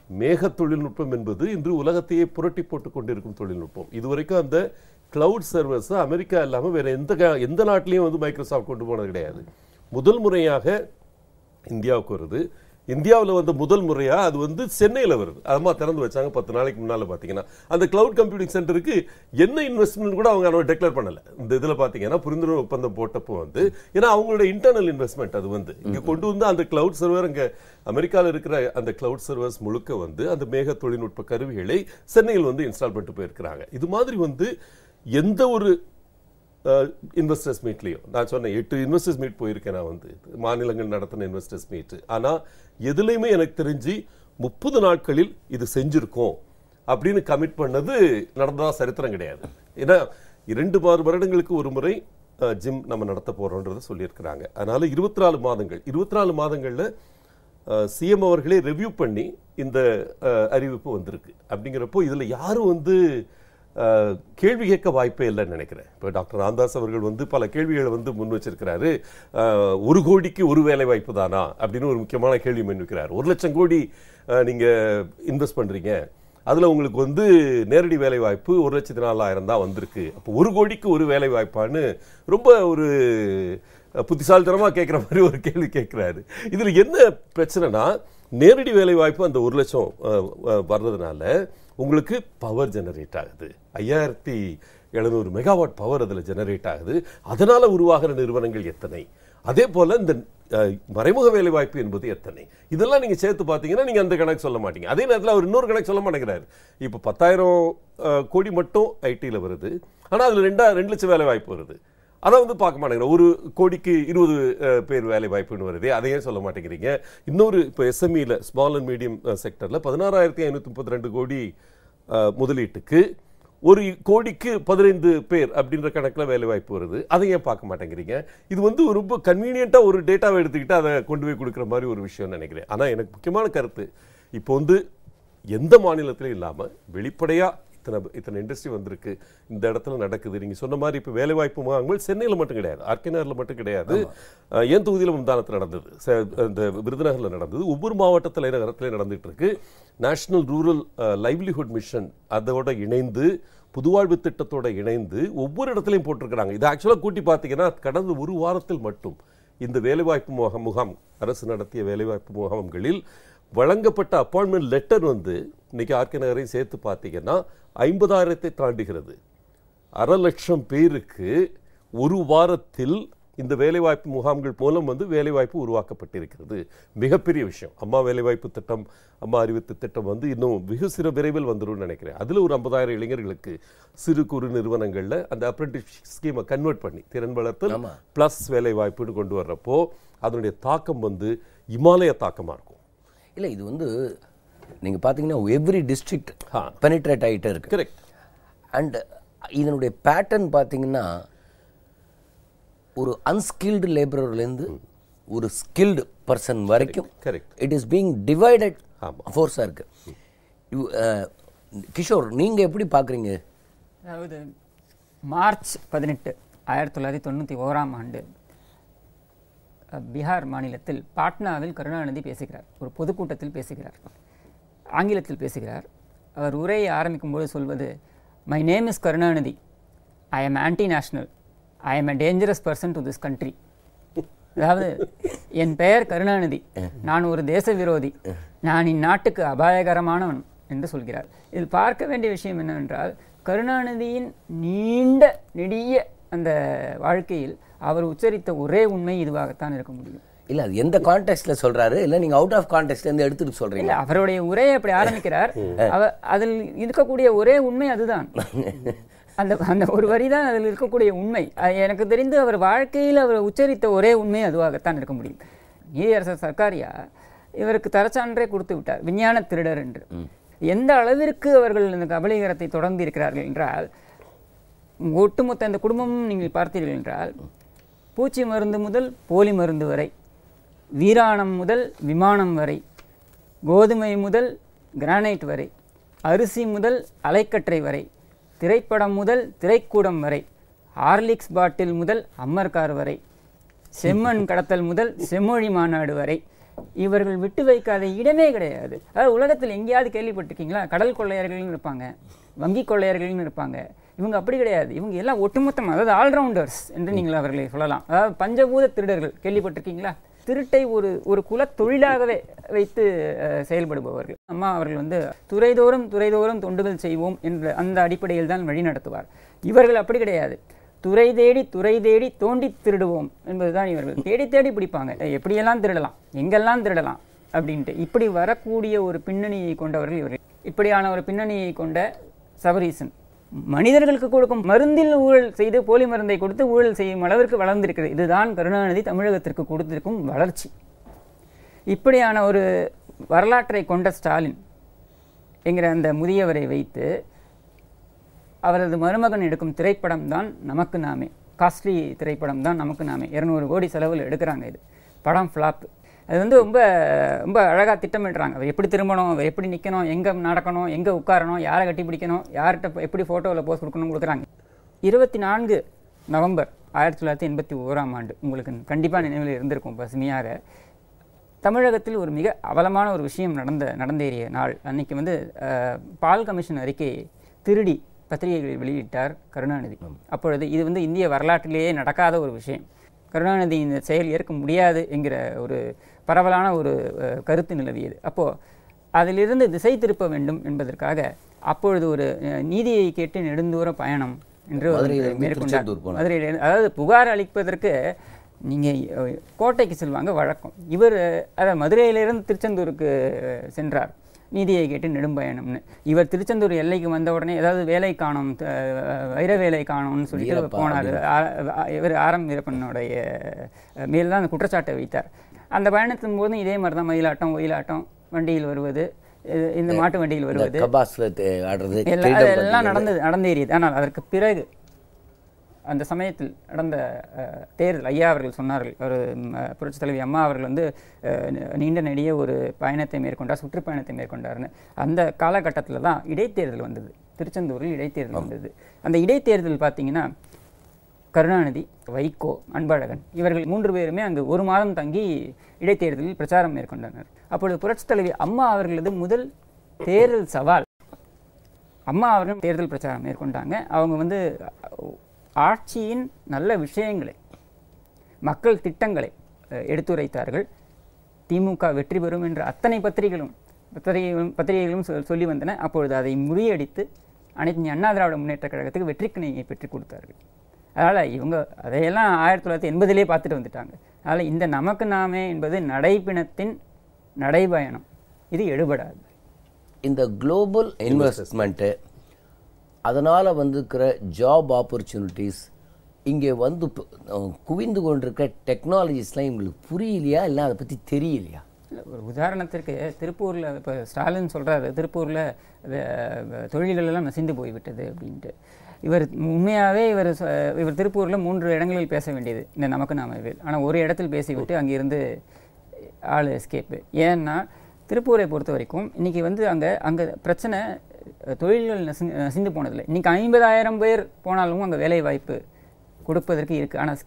மேக தொழில்நுட்பம் என்பது இன்று உலகத்தையே புரட்டி போட்டு கொண்டிருக்கும் தொழில்நுட்பம். இதுவரைக்கும் அந்த கிளவுட் சர்வர்ஸ் அமெரிக்கா இல்லாமல் வேற எந்த நாட்டிலையும் வந்து மைக்ரோசாஃப்ட் கொண்டு போனது கிடையாது. முதல் முறையாக இந்தியாவுக்கு வருது. இந்தியாவில் வந்து முதல் முறையா அது வந்து சென்னையில் வருது. அதமா திறந்து வச்சாங்க 10 நாளைக்கு முன்னால பாத்தீங்கன்னா. அந்த கிளவுட் கம்ப்யூட்டிங் சென்டருக்கு என்ன இன்வெஸ்ட்மெண்ட் கூட அவங்க டிக்ளேர் பண்ணல. இந்த இதுல பாத்தீங்கன்னா புரிந்துணர்வு ஒப்பந்தம் போட்டப்போ வந்து, ஏன்னா அவங்களோட இன்டர்னல் இன்வெஸ்ட்மெண்ட் அது வந்து இங்க கொண்டு வந்து அந்த கிளவுட் சர்வர், இங்க அமெரிக்காவில் இருக்கிற அந்த கிளவுட் சர்வர்ஸ் முழுக்க வந்து அந்த மேக தொழில்நுட்ப கருவிகளை சென்னையில் வந்து இன்ஸ்டால் பண்ணிட்டு போயிருக்கிறாங்க. இது மாதிரி வந்து எந்த ஒரு இன்வெஸ்டர்ஸ் மீட்லையும் நான் சொன்னேன் 8 இன்வெஸ்டர்ஸ் மீட் போயிருக்கேன் நான் வந்து, மாநிலங்கள் நடத்தின இன்வெஸ்டர்ஸ் மீட். ஆனா எதுலையுமே எனக்கு தெரிஞ்சு 30 நாட்களில் இது செஞ்சிருக்கோம் அப்படின்னு கமிட் பண்ணது நடந்ததா சரித்திரம் கிடையாது. ஏன்னா 2 வருடங்களுக்கு ஒரு முறை ஜிம் நம்ம நடத்த போறோம்ன்றதை சொல்லியிருக்கிறாங்க. அதனால 24 மாதங்கள்ல சிஎம் அவர்களே ரிவ்யூ பண்ணி இந்த அறிவிப்பு வந்திருக்கு. அப்படிங்கிறப்போ இதுல யாரும் கேள்வி கேட்க வாய்ப்பே இல்லைன்னு நினைக்கிறேன். இப்போ டாக்டர் ராமதாஸ் அவர்கள் பல கேள்விகளை முன் வச்சிருக்கிறாரு. 1 கோடிக்கு ஒரு வேலை வாய்ப்பு தானா அப்படின்னு ஒரு முக்கியமான கேள்வி முன் வைக்கிறார். 1 லட்சம் கோடி நீங்க இன்வெஸ்ட் பண்றீங்க, அதுல உங்களுக்கு நேரடி வேலை வாய்ப்பு 1,04,000 தான் வந்திருக்கு. அப்போ 1 கோடிக்கு ஒரு வேலை வாய்ப்பான்னு ரொம்ப ஒரு புத்திசாலித்தனமா கேட்கிற மாதிரி ஒரு கேள்வி கேட்கிறாரு. இதுல என்ன பிரச்சனைனா, நேரடி வேலை வாய்ப்பு அந்த 1 லட்சம் வர்றதுனால உங்களுக்கு பவர் ஜெனரேட் ஆகுது. 5700 மெகாவாட் பவர் அதுல ஜெனரேட் ஆகுது. அதனால உருவாகிற நிறுவனங்கள் எத்தனை, அதே போல இந்த மறைமுக வேலை வாய்ப்பு என்பது எத்தனை, இதெல்லாம் நீங்க சேர்த்து பார்த்தீங்கன்னா நீங்க அந்த கணக்கு சொல்ல மாட்டீங்க. அதே நேரத்தில் அவர் இன்னொரு கணக்கு சொல்ல மாட்டேங்கிறாரு. இப்போ 10,000 கோடி மட்டும் ஐடியில் வருது, ஆனா அதுல 2 லட்சம் வேலை வாய்ப்பு வருது. அதை பார்க்க மாட்டேங்கிறேன். 1 கோடிக்கு 20 பேர் வேலை வாய்ப்புன்னு வருது, அதையே சொல்ல மாட்டேங்கிறீங்க. இன்னொரு இப்போ எஸ்எம்இல ஸ்மால் அண்ட் மீடியம் செக்டர்ல 16,532 கோடி முதலீட்டுக்கு 1 கோடிக்கு 15 பேர் அப்படின்ற கணக்கில் வேலை வாய்ப்பு வருது, அதை ஏன் பார்க்க மாட்டேங்கிறீங்க? இது ரொம்ப கன்வீனியன்ட்டா ஒரு டேட்டாவை எடுத்துக்கிட்டு அதை கொண்டு போய் கொடுக்குற மாதிரி ஒரு விஷயம் நினைக்கிறேன். ஆனால் எனக்கு முக்கியமான கருத்து, இப்போ எந்த மாநிலத்திலும் இல்லாமல் வெளிப்படையா இத்தனை இண்டஸ்ட்ரி வந்திருக்கு, இந்த இடத்துல நடக்குது. நீங்க சொன்ன மாதிரி இப்போ வேலை வாய்ப்பு முகாம்கள் சென்னையில் மட்டும் கிடையாது, ஆர்கேநகரில் மட்டும் கிடையாது, ஏன் தொகுதியில் முந்தானத்தில் நடந்தது, இந்த விருதுநகரில் நடந்தது, ஒவ்வொரு மாவட்ட தலைநகரத்திலே நடந்துட்டு இருக்கு. நேஷனல் ரூரல் லைவ்லிஹுட் மிஷன் அதோட இணைந்து, புதுவாழ்வு திட்டத்தோட இணைந்து ஒவ்வொரு இடத்துலையும் போட்டிருக்கிறாங்க. இது ஆக்சுவலாக கூட்டி பார்த்தீங்கன்னா கடந்த 1 வாரத்தில் மட்டும் இந்த வேலைவாய்ப்பு முகாம், அரசு நடத்திய வேலைவாய்ப்பு முகாம்களில் வழங்கப்பட்ட அப்பாயின்மெண்ட் லெட்டர் இன்னைக்கு ஆர்கே நகரையும் சேர்த்து பார்த்தீங்கன்னா 50,000 தாண்டுகிறது. 1,00,000 பேருக்கு 1 வாரத்தில் இந்த வேலைவாய்ப்பு முகாம்கள் மூலம் வேலைவாய்ப்பு உருவாக்கப்பட்டிருக்கிறது. மிகப்பெரிய விஷயம். அம்மா வேலைவாய்ப்பு திட்டம், அம்மா அறிவித்த திட்டம் இன்னும் வெகு சிறு விரைவில் வந்துடும் நினைக்கிறேன். அதுல ஒரு 50,000 இளைஞர்களுக்கு சிறு குறு நிறுவனங்கள்ல அந்த அப்ரெண்டிஸ்ஷிப் ஸ்கீமை கன்வெர்ட் பண்ணி திறன் வளர்த்தல் பிளஸ் வேலை வாய்ப்புன்னு கொண்டு வர்றப்போ அதனுடைய தாக்கம் இமாலய தாக்கமா இருக்கும். இல்லை, இது நீங்கள் பார்த்தீங்கன்னா எவ்ரி டிஸ்ட்ரிக்ட் பெனிட்ரேட் ஆகிட்டே இருக்கு. கரெக்ட். அண்ட் இதனுடைய பேட்டர்ன் பார்த்தீங்கன்னா ஒரு அன்ஸ்கில்டு லேபரர்லேருந்து ஒரு ஸ்கில்டு பர்சன் வரைக்கும் இட் இஸ் பீங் டிவைடட் ஃபோர்ஸாக இருக்கு. கிஷோர், நீங்கள் எப்படி பார்க்குறீங்க? அதாவது மார்ச் 18, 1991ஆம் ஆண்டு பீகார் மாநிலத்தில் பாட்னாவில் கருணாநிதி பேசுகிறார். ஒரு பொதுக்கூட்டத்தில் பேசுகிறார், ஆங்கிலத்தில் பேசுகிறார். அவர் உரையை ஆரம்பிக்கும் போது சொல்வது, my name is Karunanidhi, I am anti national, I am a dangerous person to this country. அதாவது என் பெயர் கருணாநிதி, நான் ஒரு தேச விரோதி, நான் இந்நாட்டுக்கு அபாயகரமானவன் என்று சொல்கிறார். இதில் பார்க்க வேண்டிய விஷயம் என்னவென்றால், கருணாநிதியின் நீண்ட நெடிய அந்த வாழ்க்கையில் அவர் உச்சரித்த ஒரே உண்மை இதுவாகத்தான் இருக்க முடியும். இல்லை, அது எந்த கான்டெக்ட்ல சொல்றாரு, இல்லை நீங்கள் அவுட் ஆஃப் கான்டெக்ட்ல இருந்து எடுத்துட்டு சொல்றீங்க? அவருடைய உரையை அப்படி ஆரம்பிக்கிறார். அதில் இருக்கக்கூடிய ஒரே உண்மை அதுதான். அந்த ஒரு வரி தான் அதில் இருக்கக்கூடிய உண்மை. எனக்கு தெரிந்து அவர் வாழ்க்கையில் அவர் உச்சரித்த ஒரே உண்மை அதுவாகத்தான் இருக்க முடியும். நீதியரசர் சர்க்காரியா இவருக்கு தரச்சான்றே கொடுத்து விட்டார், விஞ்ஞான திருடர் என்று. எந்த அளவிற்கு அவர்கள் இந்த கபலீகரத்தை தொடர்ந்து இருக்கிறார்கள் என்றால், ஒட்டுமொத்த அந்த குடும்பமும் நீங்கள் பார்த்தீர்கள் என்றால், பூச்சி மருந்து முதல் போலி மருந்து வரை, வீராணம் முதல் விமானம் வரை, கோதுமை முதல் கிரானைட் வரை, அரிசி முதல் அலைக்கற்றை வரை, திரைப்படம் முதல் திரைக்கூடம் வரை, ஹார்லிக்ஸ் பாட்டில் முதல் அம்மர் கார் வரை, செம்மண் கடத்தல் முதல் செம்மொழி மாநாடு வரை, இவர்கள் விட்டு வைக்காத இடமே கிடையாது. அதாவது உலகத்தில் எங்கேயாவது கேள்விப்பட்டிருக்கீங்களா? கடல் கொள்ளையர்கள்னு இருப்பாங்க, வங்கி கொள்ளையர்கள்னு இருப்பாங்க. இவங்க அப்படி கிடையாது. இவங்க எல்லாம் ஒட்டுமொத்தமாக, அதாவது ஆல்ரவுண்டர்ஸ் என்று நீங்கள் அவர்களை சொல்லலாம். அதாவது பஞ்சபூத திருடர்கள் கேள்விப்பட்டிருக்கீங்களா? திருட்டை ஒரு குல தொழிலாகவே வைத்து செயல்படுபவர்கள். அம்மா அவர்கள் துறைதோறும் தொண்டுகள் செய்வோம் என்ற அந்த அடிப்படையில் தான் வழி நடத்துவார். இவர்கள் அப்படி கிடையாது. துறை தேடி தோண்டி திருடுவோம் என்பதுதான் இவர்கள். தேடி பிடிப்பாங்க. எப்படியெல்லாம் திருடலாம், எங்கெல்லாம் திருடலாம் அப்படின்ட்டு. இப்படி வரக்கூடிய ஒரு பின்னணியை கொண்டவர்கள் இவர்கள். இப்படியான ஒரு பின்னணியை கொண்ட சபரீசன் மனிதர்களுக்கு கொடுக்கும் மருந்தில் ஊழல் செய்து போலி மருந்தை கொடுத்து ஊழல் செய்யும் அளவிற்கு வளர்ந்திருக்கிறது. இதுதான் கருணாநிதி தமிழகத்திற்கு கொடுத்திருக்கும் வளர்ச்சி. இப்படியான ஒரு வரலாற்றை கொண்ட ஸ்டாலின் என்கிற அந்த முதியவரை வைத்து அவரது மருமகன் எடுக்கும் திரைப்படம் தான் நமக்கு நாமே, காஸ்ட்லி திரைப்படம் தான் நமக்கு நாமே, 200 கோடி செலவில் எடுக்கிறாங்க. இது படம் ஃப்ளாப். அது வந்து ரொம்ப ரொம்ப அழகாக திட்டமிடுறாங்க. அவர் எப்படி திரும்பணும், அவர் எப்படி நிற்கணும், எங்கே நடக்கணும், எங்கே உட்காரணும், யாரை கட்டி பிடிக்கணும், யார்கிட்ட எப்படி ஃபோட்டோவில் போஸ்ட் கொடுக்கணும் கொடுக்குறாங்க. 24 நவம்பர் 1981 உங்களுக்கு கண்டிப்பாக நினைவில் இருந்திருக்கும் பசுமையாக. தமிழகத்தில் ஒரு மிக அவலமான ஒரு விஷயம் நடந்தேறிய நாள். அன்னைக்கு வந்து பால் கமிஷன் அறிக்கை திருடி பத்திரிகைகளில் வெளியிட்டார் கருணாநிதி. அப்பொழுது இது வந்து இந்திய வரலாற்றிலேயே நடக்காத ஒரு விஷயம். கருணாநிதி இந்த செயல் ஏற்க முடியாது என்கிற ஒரு பரவலான ஒரு கருத்து நிலவியது. அப்போது அதிலிருந்து திசை திருப்ப வேண்டும் என்பதற்காக அப்பொழுது ஒரு நீதியை கேட்டு நெடுந்தூர பயணம் என்று மேற்கொண்டார். மதுரையில், அதாவது புகார் அளிப்பதற்கு நீங்கள் கோட்டைக்கு செல்வாங்க வழக்கம். இவர் மதுரையிலிருந்து திருச்செந்தூருக்கு சென்றார் நீதியை கேட்டு நெடும்பயணம்னு. இவர் திருச்செந்தூர் எல்லைக்கு வந்த உடனே ஏதாவது வேலை காணும், வைர வேலை காணும்னு சொல்லிட்டு போனார். இவர் ஆரம் வீரப்பனுடைய மேல் தான் அந்த குற்றச்சாட்டை வைத்தார். அந்த பயணத்தின் போதும் இதே மாதிரி தான் மயிலாட்டம் ஒயிலாட்டம் வண்டியில் வருவது, இந்த மாட்டு வண்டியில் வருவது எல்லாம் நடந்தேறியது. ஆனால் அதற்கு பிறகு அந்த சமயத்தில் நடந்த தேர்தல், ஐயா அவர்கள் சொன்னார்கள், ஒரு புரட்சித் தலைவி அம்மா அவர்கள் வந்து நீண்ட நெடிய ஒரு பயணத்தை மேற்கொண்டார், சுற்றுப்பயணத்தை மேற்கொண்டார்னு. அந்த காலகட்டத்தில் தான் இடைத்தேர்தல் வந்தது. திருச்செந்தூரில் இடைத்தேர்தல் வந்தது. அந்த இடைத்தேர்தல் பார்த்தீங்கன்னா கருணாநிதி, வைகோ, அன்பழகன் இவர்கள் 3 பேருமே அங்கு 1 மாதம் தங்கி இடைத்தேர்தலில் பிரச்சாரம் மேற்கொண்டனர். அப்பொழுது புரட்சித் தலைவி அம்மா அவர்களது முதல் தேர்தல் சவால், அம்மா அவர்கள் தேர்தல் பிரச்சாரம் மேற்கொண்டாங்க. அவங்க வந்து ஆட்சியின் நல்ல விஷயங்களை, மக்கள் திட்டங்களை எடுத்துரைத்தார்கள். திமுக வெற்றி பெறும் என்ற அத்தனை பத்திரிகைகளும் சொல்லி வந்தன. அப்பொழுது அதை முறியடித்து அனைத்து இந்திய அண்ணா திராவிட முன்னேற்ற கழகத்துக்கு வெற்றிக்கிணையை பெற்றுக் கொடுத்தார்கள். அதனால் இவங்க அதையெல்லாம் 1980 பார்த்துட்டு வந்துட்டாங்க. அதனால் இந்த நமக்கு நாமே என்பது நடைப்பிணத்தின் நடைபயணம், இது எடுபடாது. இந்த குளோபல் இன்வெஸ்ட்மெண்ட்டு, அதனால் வந்துக்கிற ஜாப் ஆப்பர்ச்சுனிட்டிஸ், இங்கே வந்து குவிந்து கொண்டிருக்க டெக்னாலஜிஸ்லாம் இவங்களுக்கு புரியலையா, இல்லை அதை பற்றி தெரியலையா? ஒரு உதாரணத்திற்கு திருப்பூரில் இப்போ ஸ்டாலின் சொல்கிறாரு, திருப்பூரில் தொழில்கள் எல்லாம் நசிந்து போய்விட்டது அப்படின்ட்டு. இவர் உண்மையாகவே இவர் திருப்பூரில் 3 இடங்களில் பேச வேண்டியது இந்த நமக்கு நாமவில். ஆனால் ஒரு இடத்தில் பேசிவிட்டு அங்கிருந்து ஆள் எஸ்கேப்பு. ஏன்னா திருப்பூரை பொறுத்த வரைக்கும் இன்றைக்கி வந்து அங்கே பிரச்சனை தொழில்கள் நசிந்து போனதில்லை. இன்றைக்கி 50,000 பேர் போனாலும் அங்கே வேலை வாய்ப்பு கொடுப்பதற்கு இருக்குது. ஆனால்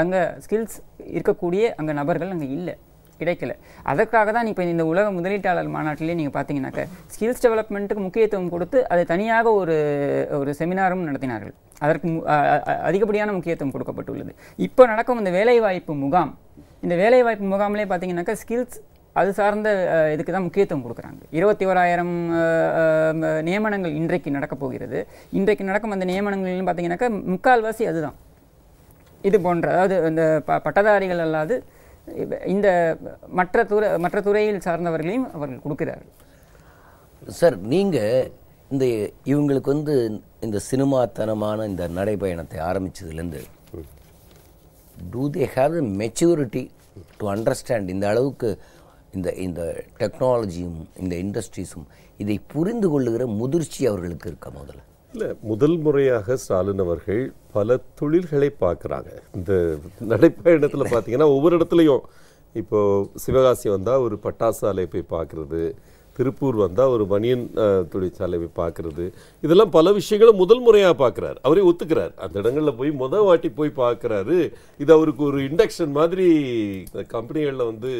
அங்கே ஸ்கில்ஸ் இருக்கக்கூடிய அங்கே நபர்கள் அங்கே இல்லை, கிடைக்கல. அதற்காக தான் இப்போ இந்த உலக முதலீட்டாளர் மாநாட்டிலே நீங்கள் பார்த்தீங்கன்னாக்க ஸ்கில்ஸ் டெவலப்மெண்ட்டுக்கு முக்கியத்துவம் கொடுத்து அதை தனியாக ஒரு செமினாரும் நடத்தினார்கள். அதற்கு அதிகப்படியான முக்கியத்துவம் கொடுக்கப்பட்டுள்ளது. இப்போ நடக்கும் இந்த வேலைவாய்ப்பு முகாம், இந்த வேலைவாய்ப்பு முகாமிலே பார்த்தீங்கன்னாக்கா ஸ்கில்ஸ் அது சார்ந்த இதுக்கு தான் முக்கியத்துவம் கொடுக்குறாங்க. 21,000 நியமனங்கள் இன்றைக்கு நடக்கப் போகிறது. இன்றைக்கு நடக்கும் அந்த நியமனங்கள்னு பார்த்தீங்கன்னாக்கா முக்கால்வாசி அதுதான். இது போன்ற, அதாவது இந்த பட்டதாரிகள் அல்லாது இந்த மற்ற துறையில் சார்ந்தவர்களையும் அவர்கள் கொடுக்கிறார்கள். சார், நீங்கள் இவங்களுக்கு வந்து இந்த சினிமாத்தனமான இந்த நடைபயணத்தை ஆரம்பித்ததுலேருந்து do they have the maturity to understand இந்த அளவுக்கு இந்த டெக்னாலஜியும் இந்த இண்டஸ்ட்ரீஸும் இதை புரிந்து கொள்ளுகிற முதிர்ச்சி அவர்களுக்கு இருக்கா? இல்லை, முதல் முறையாக ஸ்டாலின் அவர்கள் பல தொழில்களை பார்க்குறாங்க. இந்த நடைப்பயணத்தில் பார்த்தீங்கன்னா ஒவ்வொரு இடத்துலையும், இப்போது சிவகாசி வந்தால் ஒரு பட்டாசு ஆலையை போய் பார்க்குறது, திருப்பூர் வந்தால் ஒரு பனியன் தொழிற்சாலை போய் பார்க்குறது, இதெல்லாம் பல விஷயங்களும் முதல் முறையாக பார்க்குறாரு. அவரே ஒத்துக்கிறார். அந்த இடங்களில் போய் வாட்டி போய் பார்க்குறாரு. இது அவருக்கு ஒரு இண்டக்ஷன் மாதிரி. கம்பெனிகளில் வந்து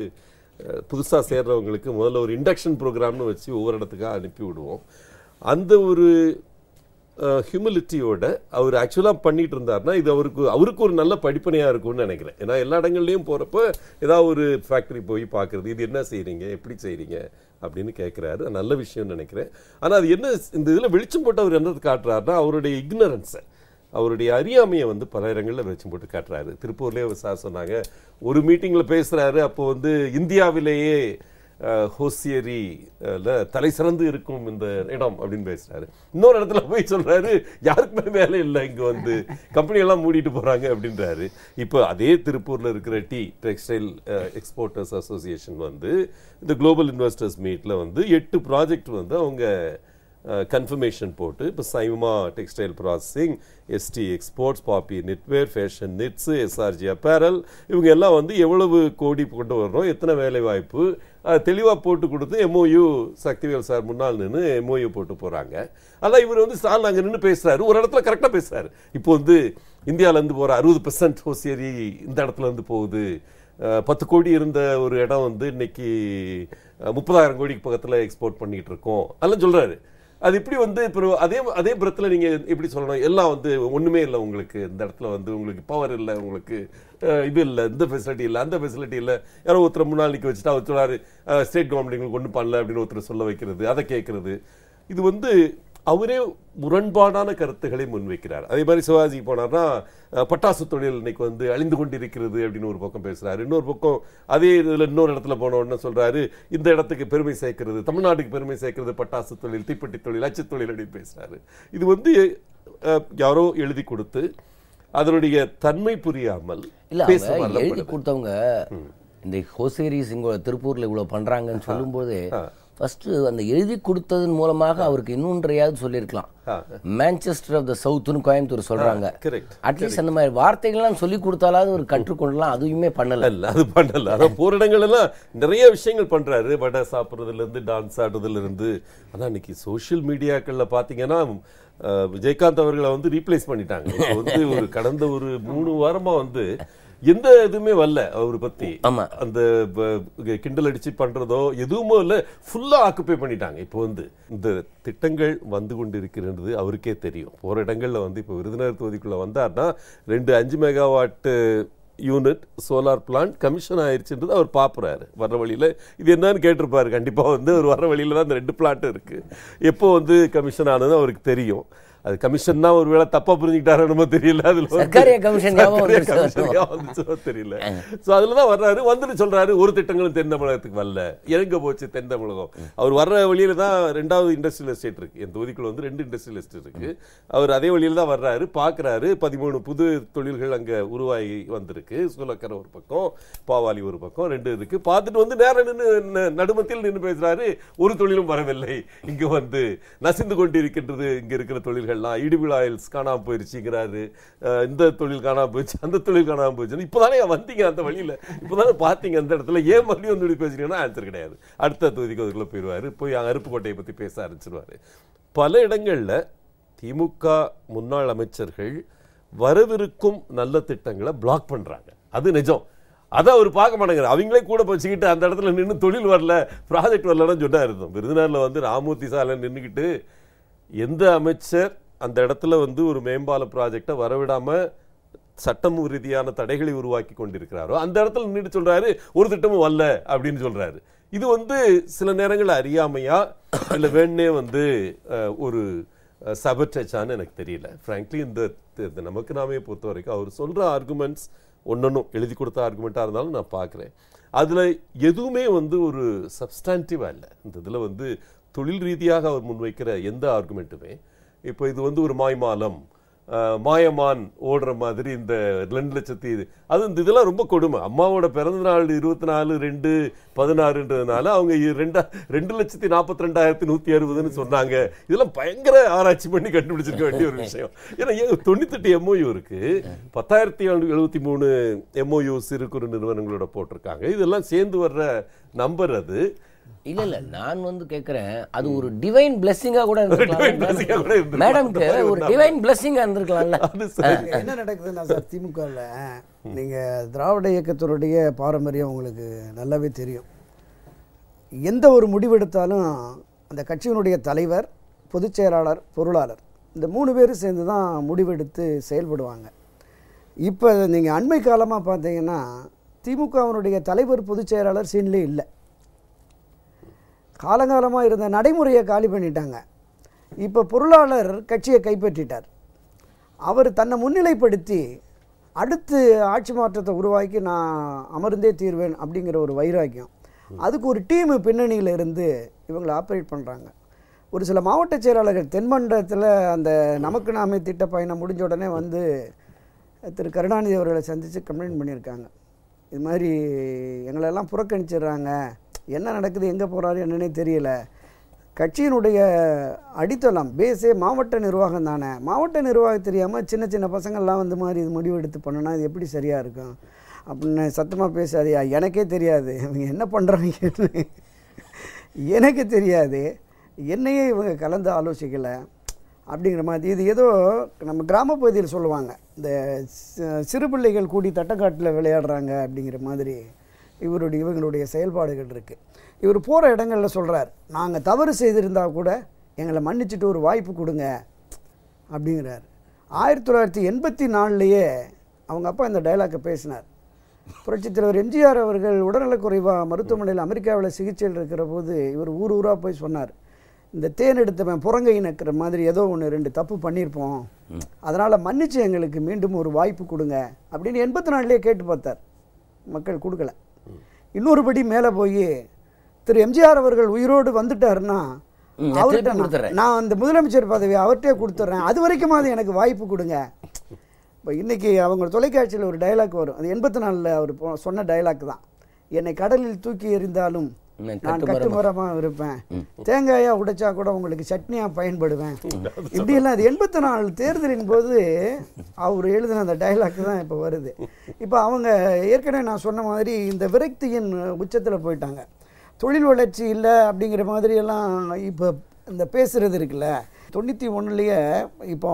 புதுசாக சேர்றவங்களுக்கு முதல்ல ஒரு இண்டக்ஷன் ப்ரோக்ராம்னு வச்சு ஒவ்வொரு இடத்துக்காக அனுப்பி விடுவோம். அந்த ஒரு ஹியூமிலிட்டியோட அவர் ஆக்சுவலாக பண்ணிட்டு இருந்தார்னா இது அவருக்கு ஒரு நல்ல படிப்பனையாக இருக்கும்னு நினைக்கிறேன். ஏன்னா எல்லா இடங்கள்லையும் போகிறப்ப ஏதாவது ஒரு ஃபேக்ட்ரி போய் பார்க்குறது, இது என்ன செய்கிறீங்க, எப்படி செய்கிறீங்க அப்படின்னு கேட்குறாரு. நல்ல விஷயம்னு நினைக்கிறேன். ஆனால் அது என்ன, இந்த இதில் வெளிச்சம் போட்டு அவர் என்னது காட்டுறாருன்னா அவருடைய இக்னரன்ஸை, அவருடைய அறியாமையை வந்து பல இடங்களில் வெளிச்சம் போட்டு காட்டுறாரு. திருப்பூர்லேயே சார் சொன்னாங்க, ஒரு மீட்டிங்கில் பேசுகிறாரு. அப்போ வந்து இந்தியாவிலேயே ஹோசியரியில் தலை சிறந்து இருக்கும் இந்த இடம் அப்படின்னு பேசுறாரு. இன்னொரு இடத்துல போய் சொல்றாரு யாருக்குமே வேலை இல்லை, இங்க வந்து கம்பெனி எல்லாம் மூடிட்டு போறாங்க அப்படின்றாரு. இப்போ அதே திருப்பூர்ல இருக்கிற டெக்ஸ்டைல் எக்ஸ்போர்ட்டர்ஸ் அசோசியேஷன் வந்து இந்த குளோபல் இன்வெஸ்டர்ஸ் மீட்ல வந்து 8 ப்ராஜெக்ட் வந்து அவங்க கன்ஃபர்மேஷன் போட்டு இப்போ SIMA textile processing, ST exports, Poppy knitwear, fashion knits, SRG apparel, இவங்க எல்லாம் வந்து எவ்வளவு கோடி கொண்டு வரணும், எத்தனை வேலை வாய்ப்பு தெளிவாக போட்டு கொடுத்து எம்ஓயு சக்திவேல் சார் முன்னால் நின்று எம்ஓயு போட்டு போகிறாங்க. அதான் இவர் வந்து ஸ்டாலின் அங்கே நின்று பேசுகிறாரு, ஒரு இடத்துல கரெக்டாக பேசுகிறாரு. இப்போ வந்து இந்தியாவிலேருந்து போகிற 60% ஹோசியரி இந்த இடத்துல இருந்து போகுது. 10 கோடி இருந்த ஒரு இடம் வந்து இன்னைக்கு 30,000 கோடிக்கு பக்கத்தில் எக்ஸ்போர்ட் பண்ணிட்டு இருக்கோம் அதெல்லாம் சொல்கிறாரு. அது இப்படி வந்து இப்போ அதே புறத்தில் நீங்கள் எப்படி சொல்லணும், எல்லாம் வந்து ஒன்றுமே இல்லை, உங்களுக்கு இந்த இடத்துல வந்து உங்களுக்கு பவர் இல்லை, உங்களுக்கு இது இல்லை, இந்த ஃபெசிலிட்டி இல்லை, அந்த ஃபெசிலிட்டி இல்லை, யாரோ ஒருத்தர் முன்னாள் நிற்க வச்சுட்டு அவர் சொல்லாரு ஸ்டேட் கவர்மெண்ட் எங்களுக்கு ஒன்றும் பண்ணல அப்படின்னு ஒருத்தர் சொல்ல வைக்கிறது, அதை கேட்கறது. இது வந்து அவரே முரண்பாடான கருத்துக்களை முன்வைக்கிறார். அதே மாதிரி சிவாஜி போனார்னா பட்டாசு தொழில் இன்னைக்கு வந்து அழிந்து கொண்டிருக்கிறது அப்படின்னு ஒரு பக்கம் பேசுறாரு. இன்னொரு பக்கம் அதே இதில் இன்னொரு இடத்துல போன உடனே சொல்றாரு இந்த இடத்துக்கு பெருமை சேர்க்கிறது, தமிழ்நாட்டுக்கு பெருமை சேர்க்கிறது பட்டாசு தொழில், தீப்பெட்டி தொழில், அச்சு தொழில் அப்படின்னு பேசுறாரு. இது வந்து யாரோ எழுதி கொடுத்து அதனுடைய தன்மை புரியாமல் எழுதி கொடுத்தவங்க இந்த ஹோசேரிஸ் இங்க திருப்பூர்ல இவ்வளவு பண்றாங்கன்னு சொல்லும்போது ஃபர்ஸ்ட் அந்த எழுதி கொடுத்ததன் மூலமாக அவருக்கு இன்னொன்றையாவது சொல்லியிருக்கலாம். மான்செஸ்டர் ஆஃப் த சவுத்னு கோயம்புத்தூர் சொல்றாங்க. அட்லீஸ்ட் அந்த மாதிரி வார்த்தைகள்லாம் சொல்லி கொடுத்தாலாவது ஒரு கற்றுக்கொள்ளலாம். அதுவுமே பண்ணல. அது பண்ணல. அதான் போற இடங்கள் எல்லாம் நிறைய விஷயங்கள் பண்றாரு. வடை சாப்பிட்றதுல இருந்து டான்ஸ் ஆடுறதுல இருந்து. அதான் இன்னைக்கு சோசியல் மீடியாக்கள்ல பாத்தீங்கன்னா விஜயகாந்த் அவர்களை வந்து ரீப்ளேஸ் பண்ணிட்டாங்க. வந்து ஒரு கடந்த ஒரு 3 வாரமா வந்து எந்த இதுவுமே வரல அவரை பத்தி. அந்த கிண்டல் அடிச்சு பண்றதோ எதுவுமே இல்ல, ஃபுல்லா ஆக்குப்பை பண்ணிட்டாங்க. இப்போ வந்து இந்த திட்டங்கள் வந்து கொண்டிருக்கிறது அவருக்கே தெரியும். போற இடங்கள்ல வந்து இப்போ விருதுநகர் தொகுதிக்குள்ள வந்தார்னா 2 5 megawatt unit solar plant commission ஆயிடுச்சுன்றது அவர் பாப்புறாரு. வர்ற வழியில இது என்னன்னு கேட்டிருப்பாரு. கண்டிப்பா வந்து ஒரு வர்ற வழியில தான் அந்த 2 பிளான்ட் இருக்கு. எப்போ வந்து கமிஷன் ஆனது அவருக்கு தெரியும். அது கமிஷன்னா ஒரு வேளை தப்பா புரிஞ்சுக்கிட்டாரோ தெரியல. அதுல தெரியல. சோ அதுலதான் வர்றாரு. வந்துட்டு சொல்றாரு ஒரு திட்டங்களும் தென் தமிழகத்துக்கு வரல, எங்க போச்சு தென் தமிழகம். அவர் வர்ற வழியில தான் 2வது இண்டஸ்ட்ரியல் எஸ்டேட் இருக்கு. என் தொகுதிக்குள்ள வந்து 2 இண்டஸ்ட்ரியல் எஸ்டேட் இருக்கு. அவர் அதே வழியில தான் வர்றாரு. பாக்குறாரு 13 புது தொழில்கள் அங்க உருவாகி வந்திருக்கு. சூலக்கரை ஒரு பக்கம், பாவாலி ஒரு பக்கம், 2 இருக்கு. பார்த்துட்டு வந்து நேரம் நின்று நடுமத்தில் நின்று பேசுறாரு. ஒரு தொழிலும் வரவில்லை, இங்க வந்து நசிந்து கொண்டிருக்கின்றது இங்க இருக்கிற தொழில்கள். இடிபிள் ஆயில்ஸ் காணாம போயிருச்சுங்கிறாரு. இந்த தொழில் காணாம போயிடுச்சு, அந்த தொழில் காணாம போயிடுச்சு. இப்பதானே வந்தீங்க அந்த வழியில, இப்பதானே பாத்தீங்க அந்த இடத்துல, ஏன் மறுபடியும் வந்து பேசுறீங்கன்னா ஆன்சர் கிடையாது. அடுத்த தொகுதிக்கு அதுக்குள்ள போயிடுவாரு. போய் அருப்புக்கோட்டையை பத்தி பேச ஆரம்பிச்சிருவாரு. பல இடங்கள்ல திமுக முன்னாள் அமைச்சர்கள் வரவிருக்கும் நல்ல திட்டங்களை பிளாக் பண்றாங்க. அது நிஜம். அதை அவர் பார்க்க மாட்டேங்கிறார். அவங்களே கூட வச்சுக்கிட்டு அந்த இடத்துல நின்று தொழில் வரல, ப்ராஜெக்ட் வரலன்னு சொன்னா இருந்தோம். விருதுநகர்ல வந்து ராமூர்த்தி சாலை நின்றுக்கிட்டு எந்த அமைச்சர் அந்த இடத்துல வந்து ஒரு மேம்பால ப்ராஜெக்டை வரவிடாம சட்டம் ரீதியான தடைகளை உருவாக்கி கொண்டிருக்கிறாரோ அந்த இடத்துல நின்று சொல்றாரு ஒரு திட்டமும் வரல அப்படின்னு சொல்றாரு. இது வந்து சில நேரங்கள் அறியாமையா இல்ல வேணே வந்து ஒரு சபர்டச்சான்னு எனக்கு தெரியல. ஃப்ராங்க்லி இந்த நமக்கு நாமே பொறுத்த வரைக்கும் அவர் சொல்ற ஆர்குமெண்ட்ஸ் ஒன்னொன்னும் எழுதி கொடுத்த ஆர்குமெண்டா இருந்தாலும் நான் பார்க்குறேன். அதுல எதுவுமே வந்து ஒரு சப்ஸ்டான்டிவா இல்லை. இந்த இதுல வந்து தொழில் ரீதியாக அவர் முன்வைக்கிற எந்த ஆர்குமெண்ட்டுமே, இப்போ இது வந்து ஒரு மாய்மாலம், மாயமான் ஓடுற மாதிரி இந்த 2 லட்சத்தி அது இந்த இதெல்லாம் ரொம்ப கொடுமை. அம்மாவோட பிறந்த நாள் 24/2/16ன்றதுனால அவங்க 2,42,160 சொன்னாங்க. இதெல்லாம் பயங்கர ஆராய்ச்சி பண்ணி கண்டுபிடிச்சிருக்க வேண்டிய ஒரு விஷயம். ஏன்னா 98 MOU இருக்கு, 10,773 MOU சிறு குறு நிறுவனங்களோட போட்டிருக்காங்க. இதெல்லாம் சேர்ந்து வர்ற நம்பர். அது இல்ல நான் வந்து கேக்குறேன், அது ஒரு டிவைன் பிளெஸிங்கா கூட இருந்திருக்கலாம். மேடம்க்கு ஒரு டிவைன் பிளெஸிங்கா இருந்திருக்கலாம்ல. என்ன நடக்குதுன்னா சார், திமுகவில் நீங்க திராவிட இயக்கத்தினுடைய பாரம்பரியம் உங்களுக்கு நல்லாவே தெரியும். எந்த ஒரு முடிவெடுத்தாலும் அந்த கட்சியினுடைய தலைவர், பொதுச் செயலாளர், பொருளாளர் இந்த 3 பேரும் சேர்ந்து தான் முடிவெடுத்து செயல்படுவாங்க. இப்போ நீங்கள் அண்மை காலமாக பார்த்தீங்கன்னா திமுகவினுடைய தலைவர், பொதுச் செயலாளர் சீன்லே இல்லை. காலங்காலமாக இருந்த நடைமுறையை காலி பண்ணிட்டாங்க. இப்போ பொருளாளர் கட்சியை கைப்பற்றிட்டார். அவர் தன்னை முன்னிலைப்படுத்தி அடுத்து ஆட்சி மாற்றத்தை உருவாக்கி நான் அமர்ந்தே தீர்வேன் அப்படிங்கிற ஒரு வைராக்கியம். அதுக்கு ஒரு டீமு பின்னணியில் இருந்து இவங்களை ஆப்ரேட் பண்ணுறாங்க. ஒரு சில மாவட்ட செயலாளர்கள் தென்மண்டலத்தில் அந்த நமக்கு நாமே திட்ட பயணம் முடிஞ்ச உடனே வந்து திரு கருணாநிதி அவர்களை சந்தித்து கம்ப்ளைண்ட் பண்ணியிருக்காங்க. இது மாதிரி எங்களெல்லாம் புறக்கணிச்சிடுறாங்க, என்ன நடக்குது, எங்கே போகிறாரு என்னன்னே தெரியல. கட்சியினுடைய அடித்தளம் பேஸே மாவட்ட நிர்வாகம் தானே, மாவட்ட நிர்வாகம் தெரியாமல் சின்ன சின்ன பசங்கள்லாம் வந்து மாதிரி இது முடிவு எடுத்து பண்ணனா இது எப்படி சரியாக இருக்கும் அப்படின்னு சத்தமாக பேசாதியா, எனக்கே தெரியாது இவங்க என்ன பண்ணுறாங்க, எனக்கு தெரியாது, என்னையே இவங்க கலந்து ஆலோசிக்கலை அப்படிங்கிற மாதிரி. இது ஏதோ நம்ம கிராம பகுதியில் சொல்லுவாங்க, இந்த சிறு பிள்ளைகள் கூடி தட்டக்காட்டில் விளையாடுறாங்க அப்படிங்கிற மாதிரி இவங்களுடைய செயல்பாடுகள் இருக்குது. இவர் போகிற இடங்களில் சொல்கிறார், நாங்கள் தவறு செய்திருந்தால் கூட எங்களை மன்னிச்சுட்டு ஒரு வாய்ப்பு கொடுங்க அப்படிங்கிறார். 1984 அவங்க அப்பா இந்த டைலாக்கை பேசினார். புரட்சித் தலைவர் எம்ஜிஆர் அவர்கள் உடல்நலக்குறைவாக மருத்துவமனையில் அமெரிக்காவில் சிகிச்சையில் இருக்கிற போது இவர் ஊராக போய் சொன்னார், இந்த தேன் எடுத்தவன் புறங்கை நக்கிற மாதிரி ஏதோ 1-2 தப்பு பண்ணியிருப்போம், அதனால் மன்னிச்சு எங்களுக்கு மீண்டும் ஒரு வாய்ப்பு கொடுங்க அப்படின்னு 84 கேட்டு பார்த்தார். மக்கள் கொடுக்கல. இன்னொரு படி மேலே போய் திரு எம்ஜிஆர் அவர்கள் உயிரோடு வந்துட்டாருன்னா அவர்கிட்ட நான் அந்த முதலமைச்சர் பதவியை அவர்கிட்டே கொடுத்துட்றேன், அது வரைக்கும் அது எனக்கு வாய்ப்பு கொடுங்க. இப்போ இன்றைக்கி அவங்க தொலைக்காட்சியில் ஒரு டைலாக் வரும், அது 84 அவர் சொன்ன டைலாக் தான், என்னை கடலில் தூக்கி எறிந்தாலும் நான் கட்டுமரமாக இருப்பேன், தேங்காயாக உடைச்சா கூட உங்களுக்கு சட்னியாக பயன்படுவேன். இப்படியெல்லாம் அது 84 தேர்தலின் போது அவர் எழுதின அந்த டைலாக் தான் இப்போ வருது. இப்போ அவங்க ஏற்கனவே நான் சொன்ன மாதிரி இந்த விரக்தியின் உச்சத்தில் போயிட்டாங்க. தொழில் வளர்ச்சி இல்லை அப்படிங்கிற மாதிரியெல்லாம் இப்போ இந்த பேசுகிறது இருக்குல்ல. 91 இப்போ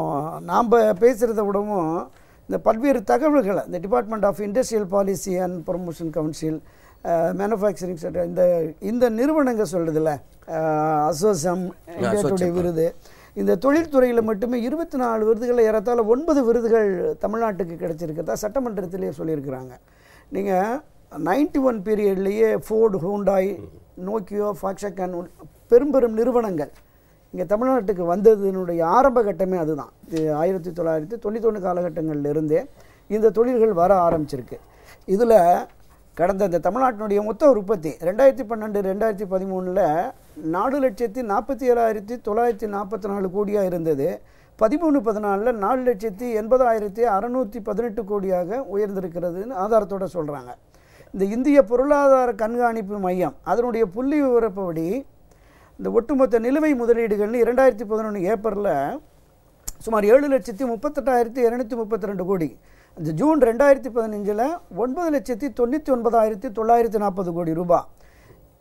நாம் பேசுகிறத விடவும் இந்த பல்வேறு தகவல்களை இந்த department of industrial policy and promotion council, manufacturing sector, இந்த நிறுவனங்கள் சொல்கிறதில்ல, அசோசம், இந்தியாவுடைய விருது, இந்த தொழில்துறையில் மட்டுமே 24 விருதுகளில் ஏறத்தாழ 9 விருதுகள் தமிழ்நாட்டுக்கு கிடைச்சிருக்கிறதா சட்டமன்றத்திலே சொல்லியிருக்கிறாங்க. நீங்கள் 91 பீரியட்லேயே ஃபோர்டு, ஹூண்டாய், நோக்கியோ, ஃபாக்ஸகான் பெரும் நிறுவனங்கள் இங்கே தமிழ்நாட்டுக்கு வந்ததுனுடைய ஆரம்ப கட்டமே அதுதான். 1991 காலகட்டங்களிலிருந்தே இந்த தொழில்கள் வர ஆரம்பிச்சிருக்கு. இதில் கடந்த இந்த தமிழ்நாட்டினுடைய மொத்த உற்பத்தி 2012-2013 4,47,944 கோடியாக இருந்தது. 13-14 4,80,618 கோடியாக உயர்ந்திருக்கிறதுன்னு ஆதாரத்தோடு சொல்கிறாங்க. இந்த இந்திய பொருளாதார கண்காணிப்பு மையம் அதனுடைய புள்ளி விவரப்படி இந்த ஒட்டுமொத்த நிலுவை முதலீடுகள்னு 2011 ஏப்ரலில் சுமார் 7,38,232 கோடி, இந்த ஜூன் 2015 9,99,940 கோடி ரூபாய்.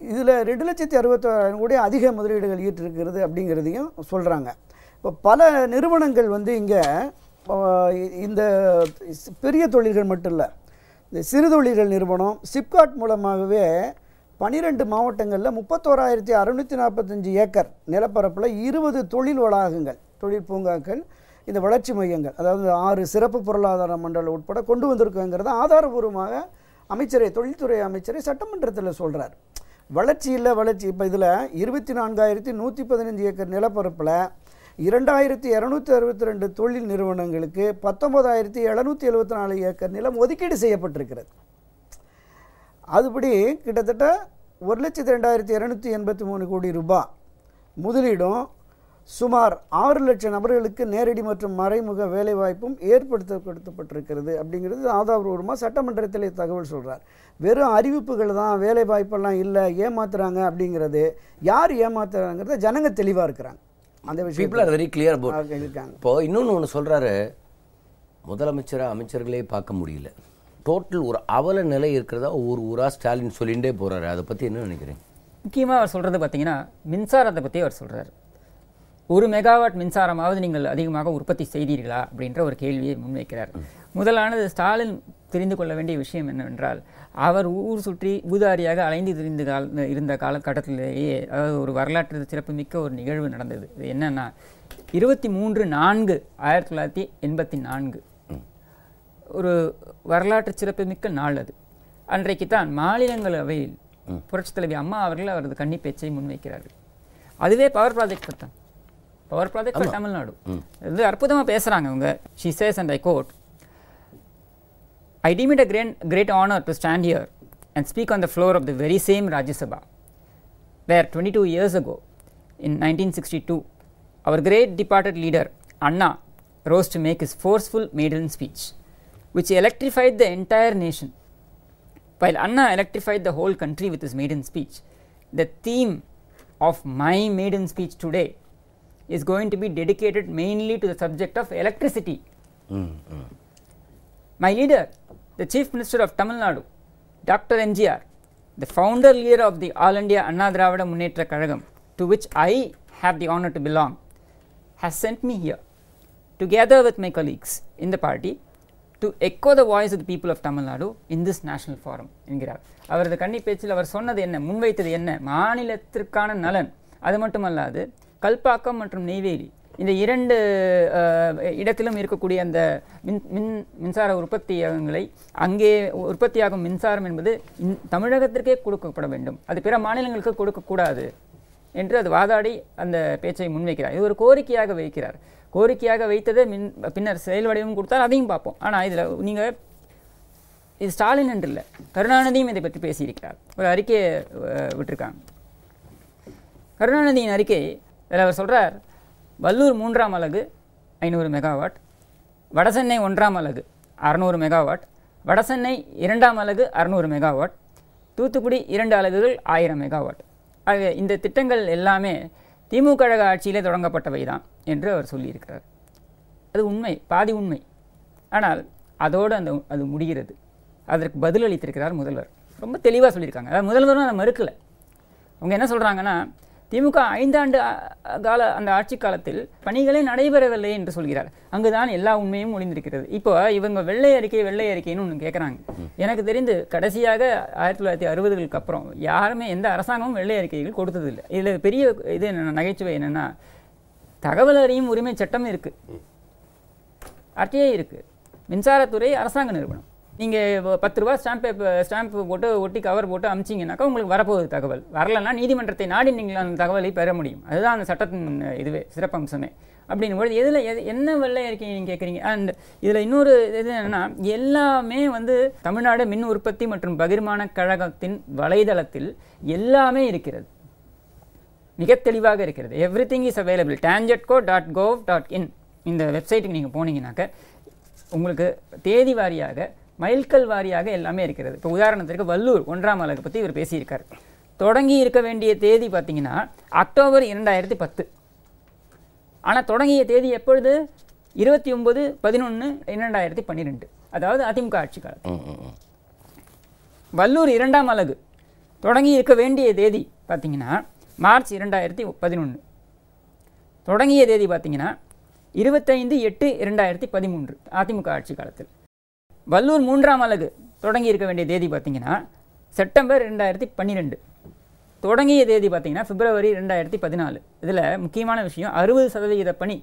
இதில் 2,60,000 கோடி அதிக முதலீடுகள் ஈட்டிருக்கிறது அப்படிங்கிறதையும் சொல்கிறாங்க. இப்போ பல நிறுவனங்கள் வந்து இங்கே இந்த பெரிய தொழில்கள் மட்டும் இல்லை, இந்த சிறு தொழில்கள் நிறுவனம் சிப்காட் மூலமாகவே 12 மாவட்டங்களில் 31,645 ஏக்கர் நிலப்பரப்பில் 20 தொழில் வளாகங்கள், தொழில் பூங்காக்கள், இந்த வளர்ச்சி மையங்கள், அதாவது 6 சிறப்பு பொருளாதார மண்டலம் உட்பட கொண்டு வந்திருக்குங்கிறத ஆதாரபூர்வமாக அமைச்சரை, தொழில்துறை அமைச்சரை சட்டமன்றத்தில் சொல்கிறார். வளர்ச்சி இல்லை வளர்ச்சி. இப்போ இதில் 24,115 ஏக்கர் நிலப்பரப்பில் 2,262 தொழில் நிறுவனங்களுக்கு 19,774 ஏக்கர் நிலம் ஒதுக்கீடு செய்யப்பட்டிருக்கிறது. அதுபடி கிட்டத்தட்ட 1,02,283 கோடி ரூபாய் முதலீடும் சுமார் 6 லட்சம் நபர்களுக்கு நேரடி மற்றும் மறைமுக வேலைவாய்ப்பும் ஏற்படுத்தப்பட்டிருக்கிறது அப்படிங்கிறது ஆதாரபூர்வமாக சட்டமன்றத்திலே தகவல் சொல்கிறார். வெறும் அறிவிப்புகள் தான், வேலை வாய்ப்பெல்லாம் இல்லை, ஏமாத்துறாங்க அப்படிங்கிறது, யார் ஏமாத்துறாங்கிறத ஜனங்க தெளிவாக இருக்கிறாங்க. அந்த விஷயம் பீப்புள் ஆர் வெரி கிளியர் இருக்காங்க. இப்போ இன்னொன்று ஒன்று சொல்கிறாரு, முதலமைச்சரை அமைச்சர்களே பார்க்க முடியல, டோட்டல் ஒரு அவல நிலை இருக்கிறதா ஒவ்வொரு ஊராக ஸ்டாலின் சொல்லிகிட்டே போகிறாரு. அதை பற்றி என்ன நினைக்கிறீங்க? முக்கியமாக அவர் சொல்கிறது பார்த்தீங்கன்னா மின்சாரத்தை பற்றி அவர் சொல்கிறார். 1 மெகாவாட் மின்சாரமாவது நீங்கள் அதிகமாக உற்பத்தி செய்தீர்களா அப்படின்ற ஒரு கேள்வியை முன்வைக்கிறார். முதலானது ஸ்டாலின் தெரிந்து கொள்ள வேண்டிய விஷயம் என்னவென்றால், அவர் ஊர் சுற்றி ஊதாரியாக அலைந்து இருந்த காலகட்டத்திலேயே, அதாவது ஒரு வரலாற்று சிறப்புமிக்க ஒரு நிகழ்வு நடந்தது. இது என்னன்னா 23/4/1984 ஒரு வரலாற்று சிறப்புமிக்க நாள் அது. அன்றைக்கு தான் மாநிலங்களவையில் புரட்சித் தலைவி அம்மா அவர்கள் அவரது கன்னி பேச்சை முன்வைக்கிறார்கள். அதுவே பவர் ப்ராஜெக்ட் தான், பவர் ப்ராஜெக்ட் ஃபார் தமிழ்நாடு. இது அற்புதமாக பேசுகிறாங்க அவங்க. She says, and I quote, I deem it a great honor to stand here and speak on the floor of the very same Rajya Sabha, where 22 years ago, in 1962, our great departed leader, Anna, rose to make his forceful maiden speech, which electrified the entire nation. While Anna electrified the whole country with his maiden speech, the theme of my maiden speech today is going to be dedicated mainly to the subject of electricity. My leader, the Chief Minister of Tamil Nadu, Dr. NGR, the founder leader of the All India Anna Dravida Munnetra Kazhagam, to which I have the honor to belong, has sent me here, together with my colleagues in the party, to echo the voice of the people of Tamil Nadu in this national forum என்கிறார். அவரது கன்னி பேச்சில் அவர் சொன்னது என்ன, முன்வைத்தது என்ன, மாநிலத்திற்கான நலன். அது மட்டுமல்லாது கல்பாக்கம் மற்றும் நெய்வேலி இந்த 2 இடத்திலும் இருக்கக்கூடிய அந்த மின்சார உற்பத்தியகங்களை, அங்கே உற்பத்தியாகும் மின்சாரம் என்பது தமிழகத்திற்கே கொடுக்கப்பட வேண்டும், அது பிற மாநிலங்களுக்கு கொடுக்கக்கூடாது என்று அது வாதாடி அந்த பேச்சை முன்வைக்கிறார். இது ஒரு கோரிக்கையாக வைக்கிறார். கோரிக்கையாக வைத்ததை பின்னர் செயல் வடிவம் கொடுத்தால் அதையும் பார்ப்போம். ஆனால் இதில் நீங்கள் இது ஸ்டாலின் என்று இல்லை, கருணாநிதியும் இதை பற்றி பேசியிருக்கிறார். ஒரு அறிக்கையை விட்டுருக்காங்க. கருணாநிதியின் அறிக்கை இதில் அவர் சொல்கிறார், வல்லூர் 3ஆம் அலகு 500 மெகாவாட், வடசென்னை 1ஆம் அலகு 600 மெகாவாட், வடசென்னை 2ஆம் அலகு 600 மெகாவாட், தூத்துக்குடி 2 அலகுகள் 1000 மெகாவாட். ஆக இந்த திட்டங்கள் எல்லாமே திமுக கழக ஆட்சியிலே தொடங்கப்பட்டவை தான் என்று அவர் சொல்லியிருக்கிறார். அது உண்மை, பாதி உண்மை. ஆனால் அதோடு அது முடிகிறது. அதற்கு பதிலளித்திருக்கிறார் முதல்வர். ரொம்ப தெளிவாக சொல்லியிருக்காங்க. அதாவது முதல்வரும் அதை மறுக்கலை. அவங்க என்ன சொல்கிறாங்கன்னா, திமுக 5 ஆண்டு கால அந்த ஆட்சி காலத்தில் பணிகளே நடைபெறவில்லை என்று சொல்கிறார். அங்குதான் எல்லா உண்மையும் ஒளிந்திருக்கிறது. இப்போ இவங்க வெள்ளை அறிக்கைன்னு ஒன்று கேட்குறாங்க. எனக்கு தெரிந்து கடைசியாக 1960களுக்கு அப்புறம் யாருமே எந்த அரசாங்கமும் வெள்ளை அறிக்கைகள் கொடுத்ததில்லை. இதில் பெரிய இது என்ன நகைச்சுவை என்னென்னா, தகவல் அறியும் உரிமை சட்டம் இருக்குது, RTI இருக்குது, மின்சாரத்துறை அரசாங்க நிறுவனம். நீங்கள் 10 ரூபா ஸ்டாம்ப் போட்டு ஒட்டி கவர் போட்டு அமிச்சிங்கனாக்கா உங்களுக்கு வரப்போகுது தகவல். வரலைன்னா நீதிமன்றத்தை நாடி நீங்கள் அந்த தகவலை பெற முடியும். அதுதான் அந்த சட்டத்தின் இதுவே சிறப்பம்சமே. அப்படின்னும்போது என்ன வெள்ளை அறிக்கை நீங்கள் கேட்குறீங்க? அண்ட் இதில் இன்னொரு இது என்னென்னா, எல்லாமே தமிழ்நாடு மின் உற்பத்தி மற்றும் பகிர்மான கழகத்தின் வலைதளத்தில் எல்லாமே இருக்கிறது, மிக தெளிவாக இருக்கிறது. Everything is available. tangetco.gov.in இந்த வெப்சைட்டுக்கு நீங்கள் போனீங்கன்னாக்க உங்களுக்கு தேதி வாரியாக மைல்கல் வாரியாக எல்லாமே இருக்கிறது. இப்போ உதாரணத்திற்கு வல்லூர் 1ஆம் அலகு பற்றி இவர் பேசியிருக்கார். தொடங்கி இருக்க வேண்டிய தேதி பார்த்தீங்கன்னா அக்டோபர் 2010. ஆனால் தொடங்கிய தேதி எப்பொழுது? 29/11/2012, அதாவது அதிமுக ஆட்சி காலம். வல்லூர் 2ஆம் அலகு தொடங்கி இருக்க வேண்டிய தேதி பார்த்தீங்கன்னா மார்ச் 2011. தொடங்கிய தேதி பார்த்தீங்கன்னா 25/8/2013 அதிமுக ஆட்சி காலத்தில். வல்லூர் 3ஆம் அலகு தொடங்கி இருக்க வேண்டிய தேதி பார்த்தீங்கன்னா செப்டம்பர் 2012. தொடங்கிய தேதி பார்த்தீங்கன்னா பிப்ரவரி 2014. இதில் முக்கியமான விஷயம், 60% பணி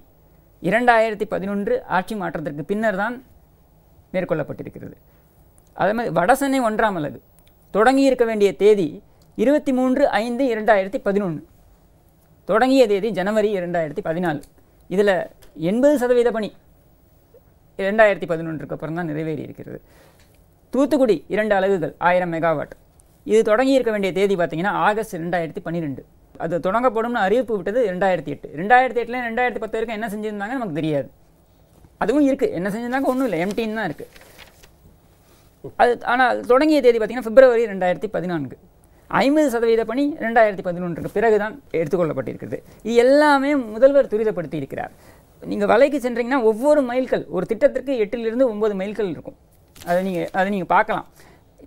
2011 ஆட்சி மாற்றத்திற்கு பின்னர் தான் மேற்கொள்ளப்பட்டிருக்கிறது. அதே மாதிரி வடசென்னை 1ஆம் அலகு தொடங்கி இருக்க வேண்டிய தேதி 23/5/2011. தொடங்கிய தேதி ஜனவரி 2014. இதில் 80% பணி 2011க்கு அப்புறம் தான் நிறைவேறி இருக்கிறது. தூத்துக்குடி 2 அலகுகள் 1000 மெகாவாட். இது தொடங்கி இருக்க வேண்டிய தேதி பார்த்தீங்கன்னா ஆகஸ்ட் 2012. அது தொடங்கப்படும்னு அறிவிப்பு விட்டது 2008. 2008ல 2010 வரைக்கும் என்ன செஞ்சுருந்தாங்க நமக்கு தெரியாது. அதுவும் இருக்குது, என்ன செஞ்சுருந்தாங்க ஒன்றும் இல்லை, எம்டின்னு தான் இருக்குது அது. ஆனால் தொடங்கிய தேதி பார்த்தீங்கன்னா பிப்ரவரி 2014. 50% பணி 2011க்கு பிறகுதான் எடுத்துக்கொள்ளப்பட்டிருக்கிறது. இது எல்லாமே முதல்வர் துரிதப்படுத்தி இருக்கிறார். நீங்கள் வலைக்கு சென்றீங்கன்னா ஒவ்வொரு மைல்கள், ஒரு திட்டத்திற்கு 8லிருந்து 9 மைல்கள் இருக்கும். அதை நீங்கள் பார்க்கலாம்.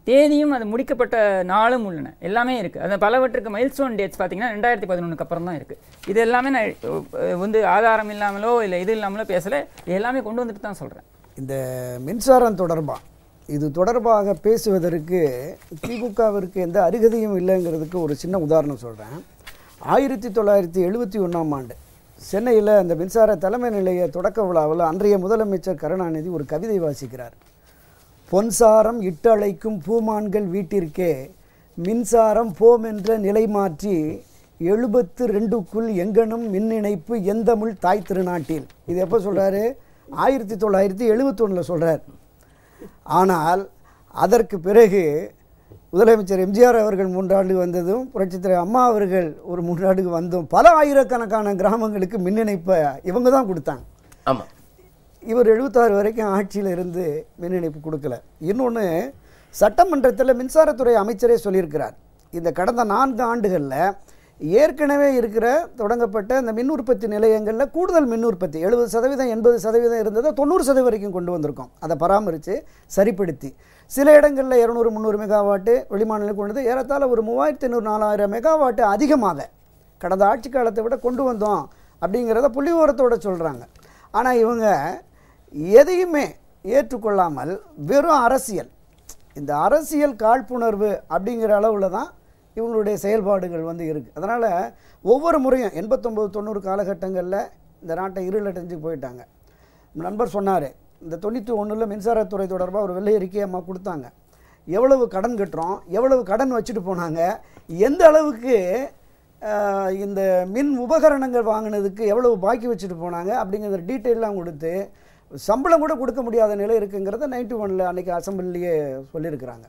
தேதியும் அது முடிக்கப்பட்ட நாளும் உள்ளன, எல்லாமே இருக்குது. அது பலவற்றுக்கு மைல்ஸ்டோன் டேட்ஸ் பார்த்தீங்கன்னா 2011க்கு அப்புறம் தான் இருக்குது. இது எல்லாமே நான் ஆதாரம் இல்லாமலோ இல்லை இது இல்லாமலோ பேசலை, இது எல்லாமே கொண்டு வந்துட்டு தான் சொல்கிறேன். இந்த மின்சாரம் இது தொடர்பாக பேசுவதற்கு திமுகவிற்கு எந்த அருகதையும் இல்லைங்கிறதுக்கு ஒரு சின்ன உதாரணம் சொல்கிறேன். 1971ஆம் ஆண்டு சென்னையில் அந்த மின்சார தலைமை நிலைய தொடக்க விழாவில் அன்றைய முதலமைச்சர் கருணாநிதி ஒரு கவிதை வாசிக்கிறார். பொன்சாரம் இட்டழைக்கும் பூமான்கள் வீட்டிற்கே மின்சாரம் போமென்ற நிலை மாற்றி 72க்குள் எங்கனும் மின் இணைப்பு எந்தமிழ் தாய் திருநாட்டில். இது எப்போ சொல்கிறாரு? 1971 சொல்கிறார். ஆனால் அதற்கு பிறகு முதலமைச்சர் எம்ஜிஆர் அவர்கள் 3 ஆண்டு வந்ததும், புரட்சித் தலைவர் அம்மா அவர்கள் ஒரு 3 ஆண்டுக்கு வந்தோம். பல ஆயிரக்கணக்கான கிராமங்களுக்கு மின் இணைப்பை இவங்க தான் கொடுத்தாங்க. ஆமாம். இவர் 76 வரைக்கும் ஆட்சியில் இருந்து மின் இணைப்பு கொடுக்கல. இன்னொன்று, சட்டமன்றத்தில் மின்சாரத்துறை அமைச்சரே சொல்லியிருக்கிறார், இந்த கடந்த 4 ஆண்டுகளில் ஏற்கனவே இருக்கிற தொடங்கப்பட்ட இந்த மின் உற்பத்தி நிலையங்களில் கூடுதல் மின் உற்பத்தி 70%, 80% இருந்ததை 90% வரைக்கும் கொண்டு வந்திருக்கோம். அதை பராமரித்து சரிப்படுத்தி சில இடங்களில் 200-300 மெகாவாட்டு வெளிமாநிலம் கொண்டு வந்து ஏறத்தாழ ஒரு 3500-4000 மெகாவாட்டு அதிகமாக கடந்த ஆட்சி காலத்தை விட கொண்டு வந்தோம் அப்படிங்கிறத புள்ளிவிவரத்தோடு சொல்கிறாங்க. ஆனால் இவங்க எதையுமே ஏற்றுக்கொள்ளாமல் வெறும் அரசியல், இந்த அரசியல் காழ்ப்புணர்வு அப்படிங்கிற அளவில் தான் இவங்களுடைய செயல்பாடுகள் வந்து இருக்குது. அதனால் ஒவ்வொரு முறையும் 89-90 காலகட்டங்களில் இந்த நாட்டை இருளடைஞ்சு போயிட்டாங்க. நண்பர் சொன்னார், இந்த 91 மின்சாரத்துறை தொடர்பாக ஒரு வெள்ளை அறிக்கையை அம்மா கொடுத்தாங்க. எவ்வளவு கடன் கட்டுறோம், எவ்வளவு கடன் வச்சுட்டு போனாங்க, எந்த அளவுக்கு இந்த மின் உபகரணங்கள் வாங்கினதுக்கு எவ்வளவு பாக்கி வச்சுட்டு போனாங்க அப்படிங்கிற டீட்டெயிலாம் கொடுத்து சம்பளம் கூட கொடுக்க முடியாத நிலை இருக்குங்கிறத 91 அன்றைக்கி அசம்பிளிலேயே சொல்லியிருக்கிறாங்க.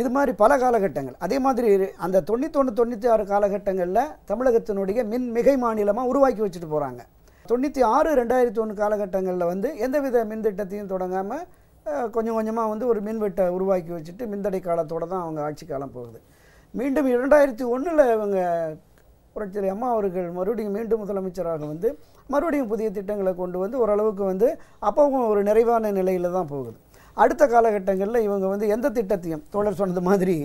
இது மாதிரி பல காலகட்டங்கள். அதே மாதிரி அந்த 91-96 காலகட்டங்களில் தமிழகத்தினுடைய மின் மிகை மாநிலமாக உருவாக்கி வச்சுட்டு போகிறாங்க. 96-2001 காலகட்டங்களில் வந்து எந்தவித மின் திட்டத்தையும் தொடங்காமல் கொஞ்சம் கொஞ்சமாக வந்து ஒரு மின்வெட்டை உருவாக்கி வச்சுட்டு மின்தடை காலத்தோடு தான் அவங்க ஆட்சி காலம் போகுது. மீண்டும் 2001 இவங்க புரட்சி அம்மா அவர்கள் மறுபடியும் மீண்டும் முதலமைச்சராக வந்து மறுபடியும் புதிய திட்டங்களை கொண்டு வந்து ஓரளவுக்கு வந்து அப்பவும் ஒரு நிறைவான நிலையில் தான் போகுது. அடுத்த காலகட்டங்களில் இவங்க வந்து எந்த திட்டத்தையும் தோழர் சொன்னது மாதிரி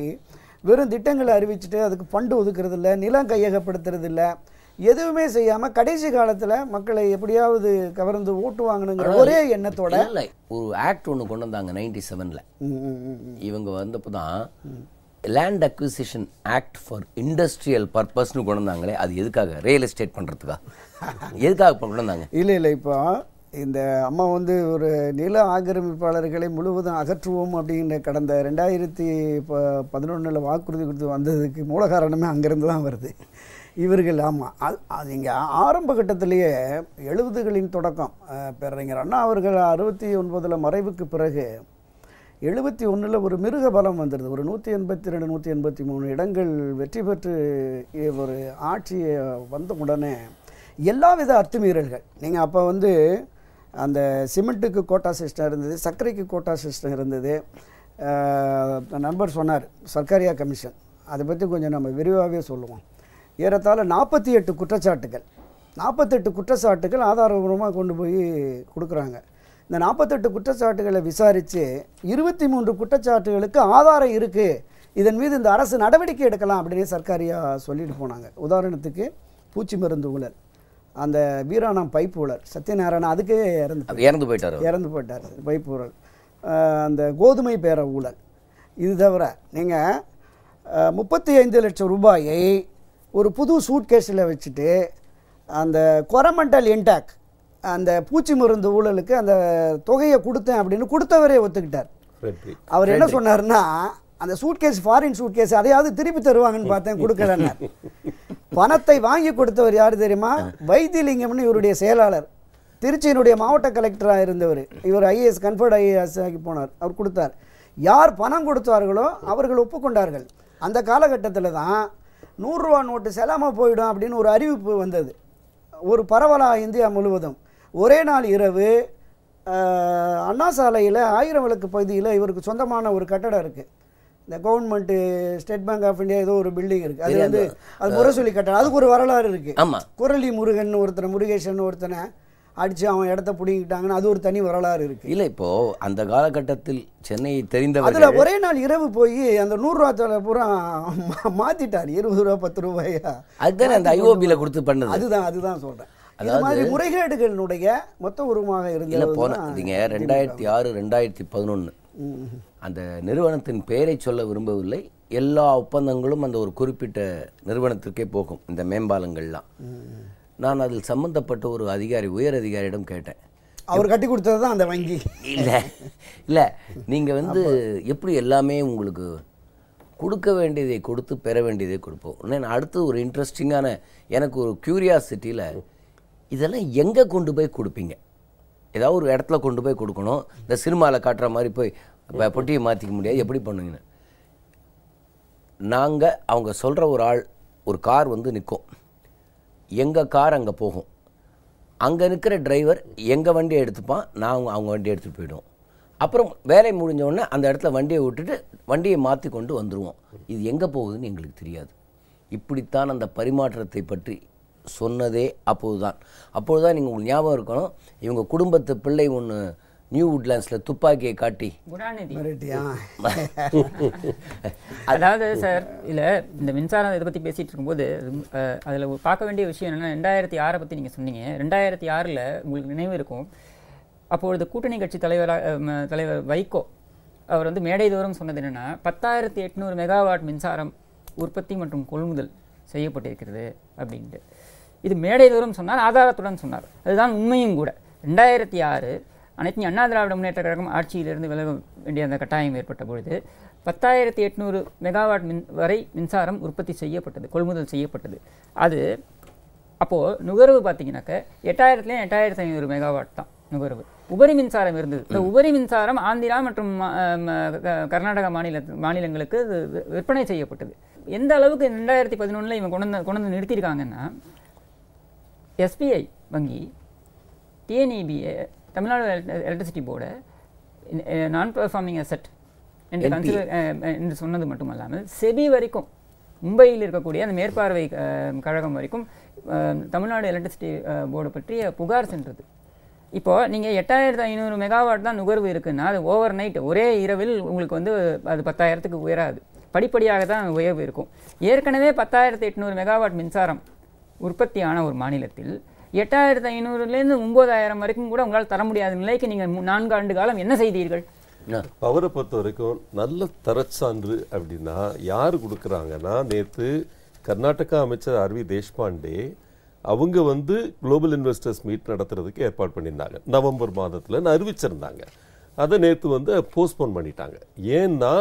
வெறும் திட்டங்களை அறிவிச்சுட்டு அதுக்கு ஃபண்டு ஒதுக்குறது இல்லை, நிலம் கையகப்படுத்துறது இல்லை, எதுவுமே செய்யாமல் கடைசி காலத்தில் மக்களை எப்படியாவது கவர்ந்து ஓட்டு வாங்கணுங்கிற ஒரே எண்ணத்தோட ஒரு ஆக்ட் ஒன்று கொண்டு வந்தாங்க 97. இவங்க வந்தப்போ தான் land acquisition act for industrial பர்பஸ்னு கொண்டு வந்தாங்களே. அது எதுக்காக? ரியல் எஸ்டேட் பண்ணுறதுக்கா? எதுக்காக கொண்டு வந்தாங்க? இல்லை இப்போ இந்த அம்மா வந்து ஒரு நில ஆக்கிரமிப்பாளர்களை முழுவதும் அகற்றுவோம் அப்படிங்கிற கடந்த 2011 வாக்குறுதி கொடுத்து வந்ததுக்கு மூல காரணமே அங்கேருந்து தான் வருது. இவர்கள் ஆமாம் அது இங்கே ஆரம்ப கட்டத்திலேயே 70களின் தொடக்கம் பேரறிஞர் அண்ணா அவர்கள் 69 மறைவுக்கு பிறகு 71 ஒரு மிருக பலம் வந்துடுது. ஒரு 182-183 இடங்கள் வெற்றி பெற்று ஒரு ஆட்சியை வந்த உடனே எல்லாவித அத்துமீறல்கள். நீங்கள் அப்போ வந்து அந்த சிமெண்ட்டுக்கு கோட்டா சிஸ்டம் இருந்தது, சர்க்கரைக்கு கோட்டா சிஸ்டம் இருந்தது. நண்பர் சொன்னார் சர்க்காரியா கமிஷன், அதை பற்றி கொஞ்சம் நம்ம விரிவாகவே சொல்லுவோம். ஏறத்தாழ 48 குற்றச்சாட்டுகள் ஆதாரபூர்வமாக கொண்டு போய் கொடுக்குறாங்க. இந்த 48 குற்றச்சாட்டுகளை விசாரித்து 23 குற்றச்சாட்டுகளுக்கு ஆதாரம் இருக்குது, இதன் மீது இந்த அரசு நடவடிக்கை எடுக்கலாம் அப்படின்னு சர்க்காரியா சொல்லிட்டு போனாங்க. உதாரணத்துக்கு பூச்சி மருந்து ஊழல், அந்த வீராணம் பைப்பு ஊழல், சத்யநாராயணன் அதுக்கே இறந்து போயிட்டார் பைப்பு ஊழல், அந்த கோதுமை பேர ஊழல். இது தவிர நீங்கள் 35 லட்சம் ரூபாயை ஒரு புது சூட்கேஸில் வச்சுட்டு அந்த கொரமெண்டல் இன்டாக் அந்த பூச்சி மருந்து ஊழலுக்கு அந்த தொகையை கொடுத்தேன் அப்படின்னு கொடுத்தவரே ஒத்துக்கிட்டார். அவர் என்ன சொன்னார்னா, அந்த சூட்கேஸ் ஃபாரின் சூட்கேஸ் அதையாவது திருப்பி தருவாங்கன்னு பார்த்தேன், கொடுக்கலன்னு. பணத்தை வாங்கி கொடுத்தவர் யார் தெரியுமா? வைத்தியலிங்கம்னு இவருடைய செயலாளர், திருச்சியினுடைய மாவட்ட கலெக்டராக இருந்தவர். இவர் ஐஏஎஸ் கன்ஃபர்ட் ஐஏஎஸ் ஆகி போனார். அவர் கொடுத்தார். யார் பணம் கொடுத்தார்களோ அவர்கள் ஒப்புக்கொண்டார்கள். அந்த காலகட்டத்தில் தான் 100 ரூபா நோட்டு செல்லாமல் போயிடும் அப்படின்னு ஒரு அறிவிப்பு வந்தது. ஒரு பரவலாக இந்தியா முழுவதும் ஒரே நாள் இரவு அண்ணா சாலையில் 1000 விளக்கு பகுதியில் இவருக்கு சொந்தமான ஒரு கட்டடம் இருக்குது. இந்த government state bank of India ஏதோ ஒரு பில்டிங் இருக்குது. அது வந்து அது முரசொலி கட்டடம். அதுக்கு ஒரு வரலாறு இருக்குது. ஆமாம், குரலி முருகன் ஒருத்தனை, முருகேசன் ஒருத்தனை அடித்து அவன் இடத்த பிடிங்கிட்டாங்கன்னு அது ஒரு தனி வரலாறு இருக்குது. இல்லை, இப்போது அந்த காலகட்டத்தில் சென்னையை தெரிந்தவர் அதில் ஒரே நாள் இரவு போய் அந்த 100 ரூபா தொலை பூரா மாற்றிட்டார். 20 ரூபா 10 ரூபாயா. அதுதானே அந்த ஐஓபியில் கொடுத்து பண்ணது. அதுதான் சொல்கிறேன். அதாவது முறைகேடுகளுடைய மொத்த உருவமாக இருந்தது. போனீங்க 2006-2011 அந்த நிறுவனத்தின் பெயரை சொல்ல விரும்பவில்லை. எல்லா ஒப்பந்தங்களும் அந்த ஒரு குறிப்பிட்ட நிறுவனத்திற்கே போகும். இந்த மேம்பாலங்கள்லாம் நான் அதில் சம்பந்தப்பட்ட ஒரு அதிகாரி, உயர் அதிகாரியிடம் கேட்டேன். அவர் கட்டி கொடுத்தது தான் அந்த வங்கி. இல்லை நீங்கள் வந்து எப்படி எல்லாமே உங்களுக்கு கொடுக்க வேண்டியதை கொடுத்து பெற வேண்டியதை கொடுப்போம். நான் அடுத்து ஒரு இன்ட்ரெஸ்டிங்கான எனக்கு ஒரு க்யூரியாசிட்டியில், இதெல்லாம் எங்கே கொண்டு போய் கொடுப்பீங்க? ஏதாவது ஒரு இடத்துல கொண்டு போய் கொடுக்கணும். இந்த சினிமாவில் காட்டுற மாதிரி போய் பொட்டியை மாற்றிக்க முடியாது, எப்படி பண்ணுவீங்க? நாங்கள் அவங்க சொல்கிற ஒரு கார் வந்து நிற்கும், எங்கள் கார் அங்கே போகும், அங்கே நிற்கிற டிரைவர் எங்கள் வண்டியை எடுத்துப்பான், நாங்கள் அவங்க வண்டியை எடுத்துகிட்டு போயிடுவோம். அப்புறம் வேலை முடிஞ்சோடனே அந்த இடத்துல வண்டியை விட்டுட்டு வண்டியை மாற்றி கொண்டு வந்துடுவோம். இது எங்கே போகுதுன்னு எங்களுக்கு தெரியாது. இப்படித்தான் அந்த பரிமாற்றத்தை பற்றி சொன்னதே அப்போது தான் நீங்கள் உங்களுக்கு ஞாபகம் இருக்கணும், இவங்க குடும்பத்து பிள்ளை ஒன்று நியூ உட்லாண்ட்ஸில் துப்பாக்கியை காட்டி அதாவது சார் இல்லை இந்த மின்சாரம் இதை பற்றி பேசிகிட்டு இருக்கும்போது அதில் பார்க்க வேண்டிய விஷயம் என்னென்னா 2006 பற்றி நீங்கள் சொன்னீங்க. 2006 உங்களுக்கு நினைவு இருக்கும், அப்பொழுது கூட்டணி கட்சி தலைவர் வைகோ அவர் வந்து மேடை தோறும் சொன்னது என்னென்னா 10,800 மெகாவாட் மின்சாரம் உற்பத்தி மற்றும் கொள்முதல் செய்யப்பட்டிருக்கிறது அப்படின்ட்டு. இது மேடை தோறும் சொன்னார், ஆதாரத்துடன் சொன்னார். அதுதான் உண்மையும் கூட. 2006 அனைத்து அண்ணா திராவிட முன்னேற்ற கழகம் ஆட்சியிலிருந்து விலக வேண்டிய அந்த கட்டாயம் ஏற்பட்ட பொழுது 10,800 மெகாவாட் வரை மின்சாரம் உற்பத்தி செய்யப்பட்டது, கொள்முதல் செய்யப்பட்டது. அது அப்போது நுகர்வு பார்த்தீங்கன்னாக்க 8,000லேயும் 8,500 மெகாவாட் தான் நுகர்வு. உபரி மின்சாரம் இருந்தது. இந்த உபரி மின்சாரம் ஆந்திரா மற்றும் கர்நாடகா மாநிலங்களுக்கு விற்பனை செய்யப்பட்டது. எந்த அளவுக்கு 2011 இவங்க கொண்டு வந்து நிறுத்தியிருக்காங்கன்னா, எஸ்பிஐ வங்கி டிஎன்இபி தமிழ்நாடு எலக்ட்ரிசிட்டி போர்டை நான் பெர்ஃபார்மிங் அசெட் என்று கன்சிடர் என்று சொன்னது மட்டுமல்லாமல் செபி வரைக்கும், மும்பையில் இருக்கக்கூடிய அந்த மேற்பார்வை கழகம் வரைக்கும் தமிழ்நாடு எலக்ட்ரிசிட்டி போர்டு பற்றிய புகார் சென்றது. இப்போது நீங்கள் 8,500 மெகாவாட் தான் நுகர்வு இருக்குன்னா அது ஓவர் நைட் ஒரே இரவில் உங்களுக்கு வந்து அது 10,000க்கு உயராது, படிப்படியாக தான் உயர்வு இருக்கும். ஏற்கனவே 10,800 மெகாவாட் மின்சாரம் உற்பத்தியான ஒரு மாநிலத்தில் 8,500லேருந்து 9,000 வரைக்கும் கூட உங்களால் தர முடியாத நிலைக்கு நீங்கள் 4 ஆண்டு காலம் என்ன செய்தீர்கள்? பவரை பொறுத்த வரைக்கும் நல்ல தரச்சான்று அப்படின்னா யார் கொடுக்குறாங்கன்னா, நேற்று கர்நாடகா அமைச்சர் ஆர்வி தேஷ்பாண்டே அவங்க வந்து குளோபல் இன்வெஸ்டர்ஸ் மீட் நடத்துறதுக்கு ஏற்பாடு பண்ணியிருந்தாங்க. நவம்பர் மாதத்தில் அறிவிச்சிருந்தாங்க. அதை நேற்று வந்து போஸ்ட்போன் பண்ணிட்டாங்க. ஏன்னா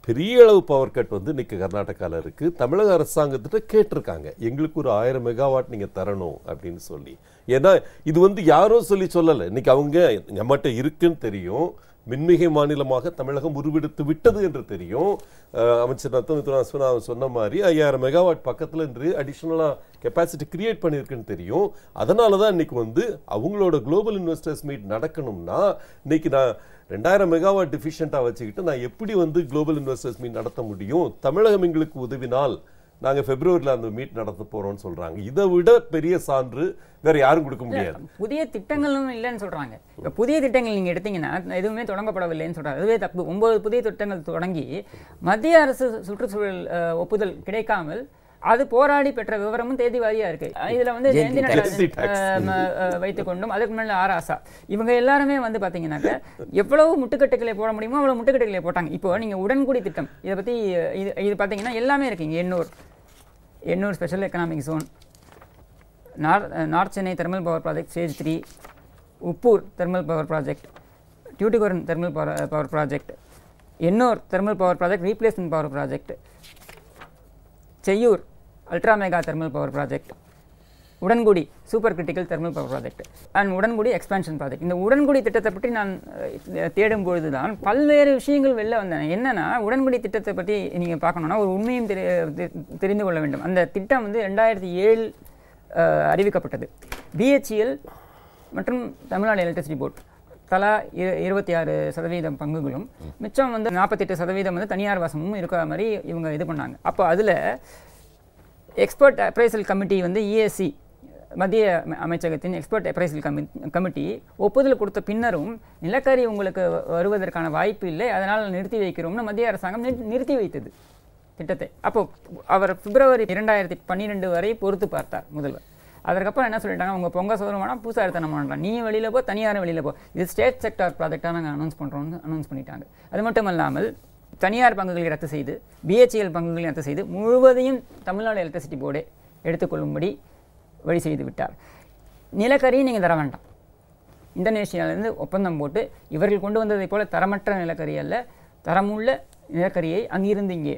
பெரிய அளவு பவர் கட் வந்து இன்னைக்கு கர்நாடகாவில் இருக்குது. தமிழக அரசாங்கத்திட்ட கேட்டிருக்காங்க, எங்களுக்கு ஒரு 1000 மெகாவாட் நீங்கள் தரணும் அப்படின்னு சொல்லி. ஏன்னா இது வந்து யாரும் சொல்லலை, இன்னைக்கு அவங்க நம்மகிட்ட இருக்குன்னு தெரியும், மின்மிகை மாநிலமாக தமிழகம் உருவெடுத்து விட்டது என்று தெரியும். அமைச்சர் நத்தம் சொன்ன மாதிரி 5000 மெகாவாட் பக்கத்தில் இன்று அடிஷ்னலாக கெப்பாசிட்டி கிரியேட் பண்ணியிருக்குன்னு தெரியும். அதனால தான் இன்னைக்கு வந்து அவங்களோட குளோபல் இன்வெஸ்டர்ஸ் மீட் நடக்கணும்னா இன்னைக்கு நான் 2000 மெகாவாட் டிஃபிஷியண்டாக வச்சுக்கிட்டு நான் எப்படி வந்து குளோபல் இன்வெஸ்டர்ஸ் மீட் நடத்த முடியும்? தமிழகம் எங்களுக்கு உதவினால் நாங்கள் பிப்ரவரியில் அந்த மீட் நடத்த போகிறோம்னு சொல்கிறாங்க. இதை விட பெரிய சான்று வேற யாரும் கொடுக்க முடியாது. புதிய திட்டங்களும் இல்லைன்னு சொல்கிறாங்க. இப்போ புதிய திட்டங்கள் நீங்கள் எடுத்தீங்கன்னா எதுவுமே தொடங்கப்படவில்லைன்னு சொல்கிறாங்க. அதுவே தப்பு. 9 புதிய திட்டங்கள் தொடங்கி மத்திய அரசு சுற்றுச்சூழல் ஒப்புதல் கிடைக்காமல் அது போராடி பெற்ற விவரமும் தேதி வாரியா இருக்கு. இதுல வந்து ஜெயந்தி வைத்துக் கொண்டும் அதுக்கு முன்னாடி ஆராசா இவங்க எல்லாருமே வந்து பாத்தீங்கன்னாக்க எவ்வளவு முட்டுக்கட்டுகளை போட முடியுமோ அவ்வளவு முட்டுக்கட்டுகளை போட்டாங்க. இப்போ நீங்க உடன்குடி திட்டம் இதை பத்தி இது பாத்தீங்கன்னா எல்லாமே இருக்குங்க. Ennore special economic zone, north Chennai thermal power project stage 3, Uppur thermal power project, Tuticorin thermal power project, Ennore thermal power project replacement power project, Cheyyur ultra mega thermal power project, Udangudi super critical thermal power project and Udangudi expansion project. இந்த உடன்குடி திட்டத்தை பற்றி நான் தேடும் பொழுது தான் பல்வேறு விஷயங்கள் வெளில வந்தன. என்னன்னா உடன்குடி திட்டத்தை பற்றி நீங்கள் பார்க்கணுன்னா ஒரு உண்மையும் தெரிந்து கொள்ள வேண்டும். அந்த திட்டம் வந்து 2007 அறிவிக்கப்பட்டது. பிஹெச்இஎல் மற்றும் தமிழ்நாடு எலக்ட்ரிசிட்டி போர்ட் தலா 26% பங்குகளும் மிச்சம் வந்து 48% வந்து தனியார் வசமும் இருக்கிற மாதிரி இவங்க இது பண்ணாங்க. அப்போ அதில் எக்ஸ்பர்ட் அப்ரைசல் கமிட்டி வந்து இஎஸ்சி மத்திய அமைச்சகத்தின் எக்ஸ்பர்ட் அப்ரைசல் கமிட்டி ஒப்புதல் கொடுத்த பின்னரும் நிலக்கரி உங்களுக்கு வருவதற்கான வாய்ப்பு இல்லை, அதனால் நிறுத்தி வைக்கிறோம்னு மத்திய அரசாங்கம் நிறுத்தி வைத்தது திட்டத்தை. அப்போ அவர் பிப்ரவரி 2012 வரை பொறுத்து பார்த்தார் முதல்வர். அதற்கப்புறம் என்ன சொல்லிட்டாங்க, உங்கள் பொங்க சோதரமான பூசாரித்தனம் பண்ணுறான், நீ வெளியில் போ, தனியாரும் வெளியில் போ, இது ஸ்டேட் செக்டார் ப்ராஜெக்டாக நாங்கள் அனௌன்ஸ் பண்ணுறோம்னு அனௌன்ஸ் பண்ணிட்டாங்க. அது மட்டும் இல்லாமல் தனியார் பங்குகளை ரத்து செய்து பிஹெச்இஎல் பங்குகளை ரத்து செய்து முழுவதையும் தமிழ்நாடு எலக்ட்ரிசிட்டி போர்டே எடுத்துக்கொள்ளும்படி வழி செய்து விட்டார். நிலக்கரியும் நீங்கள் தர வேண்டாம், இந்தோனேஷியாவிலேருந்து ஒப்பந்தம் போட்டு இவர்கள் கொண்டு வந்ததை போல தரமற்ற நிலக்கரி அல்ல, தரமுள்ள நிலக்கரியை அங்கிருந்து இங்கே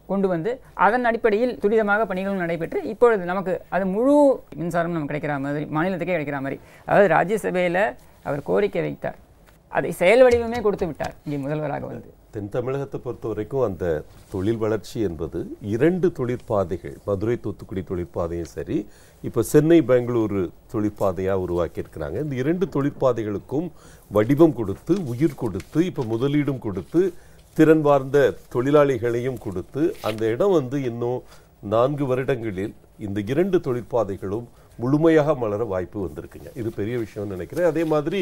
கொண்டு வந்து அதன் அடிப்படையில் துரிதமாக பணிகளும் நடைபெற்று இப்பொழுது நமக்கு அது முழு மின்சாரம் நமக்கு கிடைக்கிற மாதிரி, மாநிலத்துக்கே கிடைக்கிற மாதிரி. அதாவது ராஜ்யசபையில் அவர் கோரிக்கை வைத்தார், அதை செயல் வடிவமே கொடுத்து விட்டார் இங்கே முதல்வராக வந்து. தென் தமிழகத்தை பொறுத்த வரைக்கும் அந்த தொழில் வளர்ச்சி என்பது 2 தொழிற்பாதைகள், மதுரை தூத்துக்குடி தொழிற்பாதையும் சரி, இப்போ சென்னை பெங்களூரு தொழிற்பாதையாக உருவாக்கியிருக்கிறாங்க. இந்த 2 தொழிற்பாதைகளுக்கும் வடிவம் கொடுத்து, உயிர் கொடுத்து, இப்போ முதலீடும் கொடுத்து, திறன் வார்ந்த தொழிலாளிகளையும் கொடுத்து, அந்த இடம் இன்னும் 4 வருடங்களில் இந்த 2 தொழிற்பாதைகளும் முழுமையாக மலர வாய்ப்பு வந்திருக்குங்க. இது பெரிய விஷயம்னு நினைக்கிறேன். அதே மாதிரி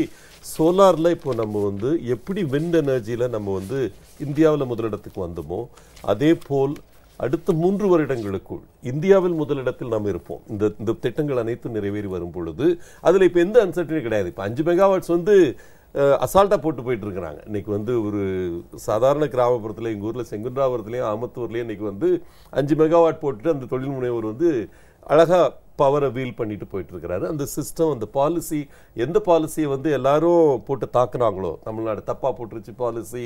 சோலாரில் இப்போ நம்ம எப்படி விண்ட் எனர்ஜியில் நம்ம இந்தியாவில் முதலிடத்துக்கு வந்தோமோ அதே போல் அடுத்த 3 வருடங்களுக்குள் இந்தியாவில் முதலிடத்தில் நாம் இருப்போம். இந்த திட்டங்கள் அனைத்தும் நிறைவேறி வரும் பொழுது அதில் இப்போ எந்த அன்சர்டனிட்டி கிடையாது. இப்போ 5 மெகாவாட்ஸ் அசால்ட்டாக போட்டு போயிட்டு இருக்கிறாங்க. இன்னைக்கு ஒரு சாதாரண கிராமப்புறத்தில் எங்கள் ஊரில் செங்குன்றாபுரத்துலேயும் ஆமத்தூர்லேயும் இன்னைக்கு 5 மெகாவாட் போட்டுட்டு அந்த தொழில் முனைவர் அழகாக பவரை வீல் பண்ணிட்டு போயிட்டு இருக்கிறாரு. அந்த சிஸ்டம், அந்த பாலிசி, எந்த பாலிசியை எல்லாரும் போட்டு தாக்குனாங்களோ, தமிழ்நாடு தப்பா போட்டுருச்சு பாலிசி,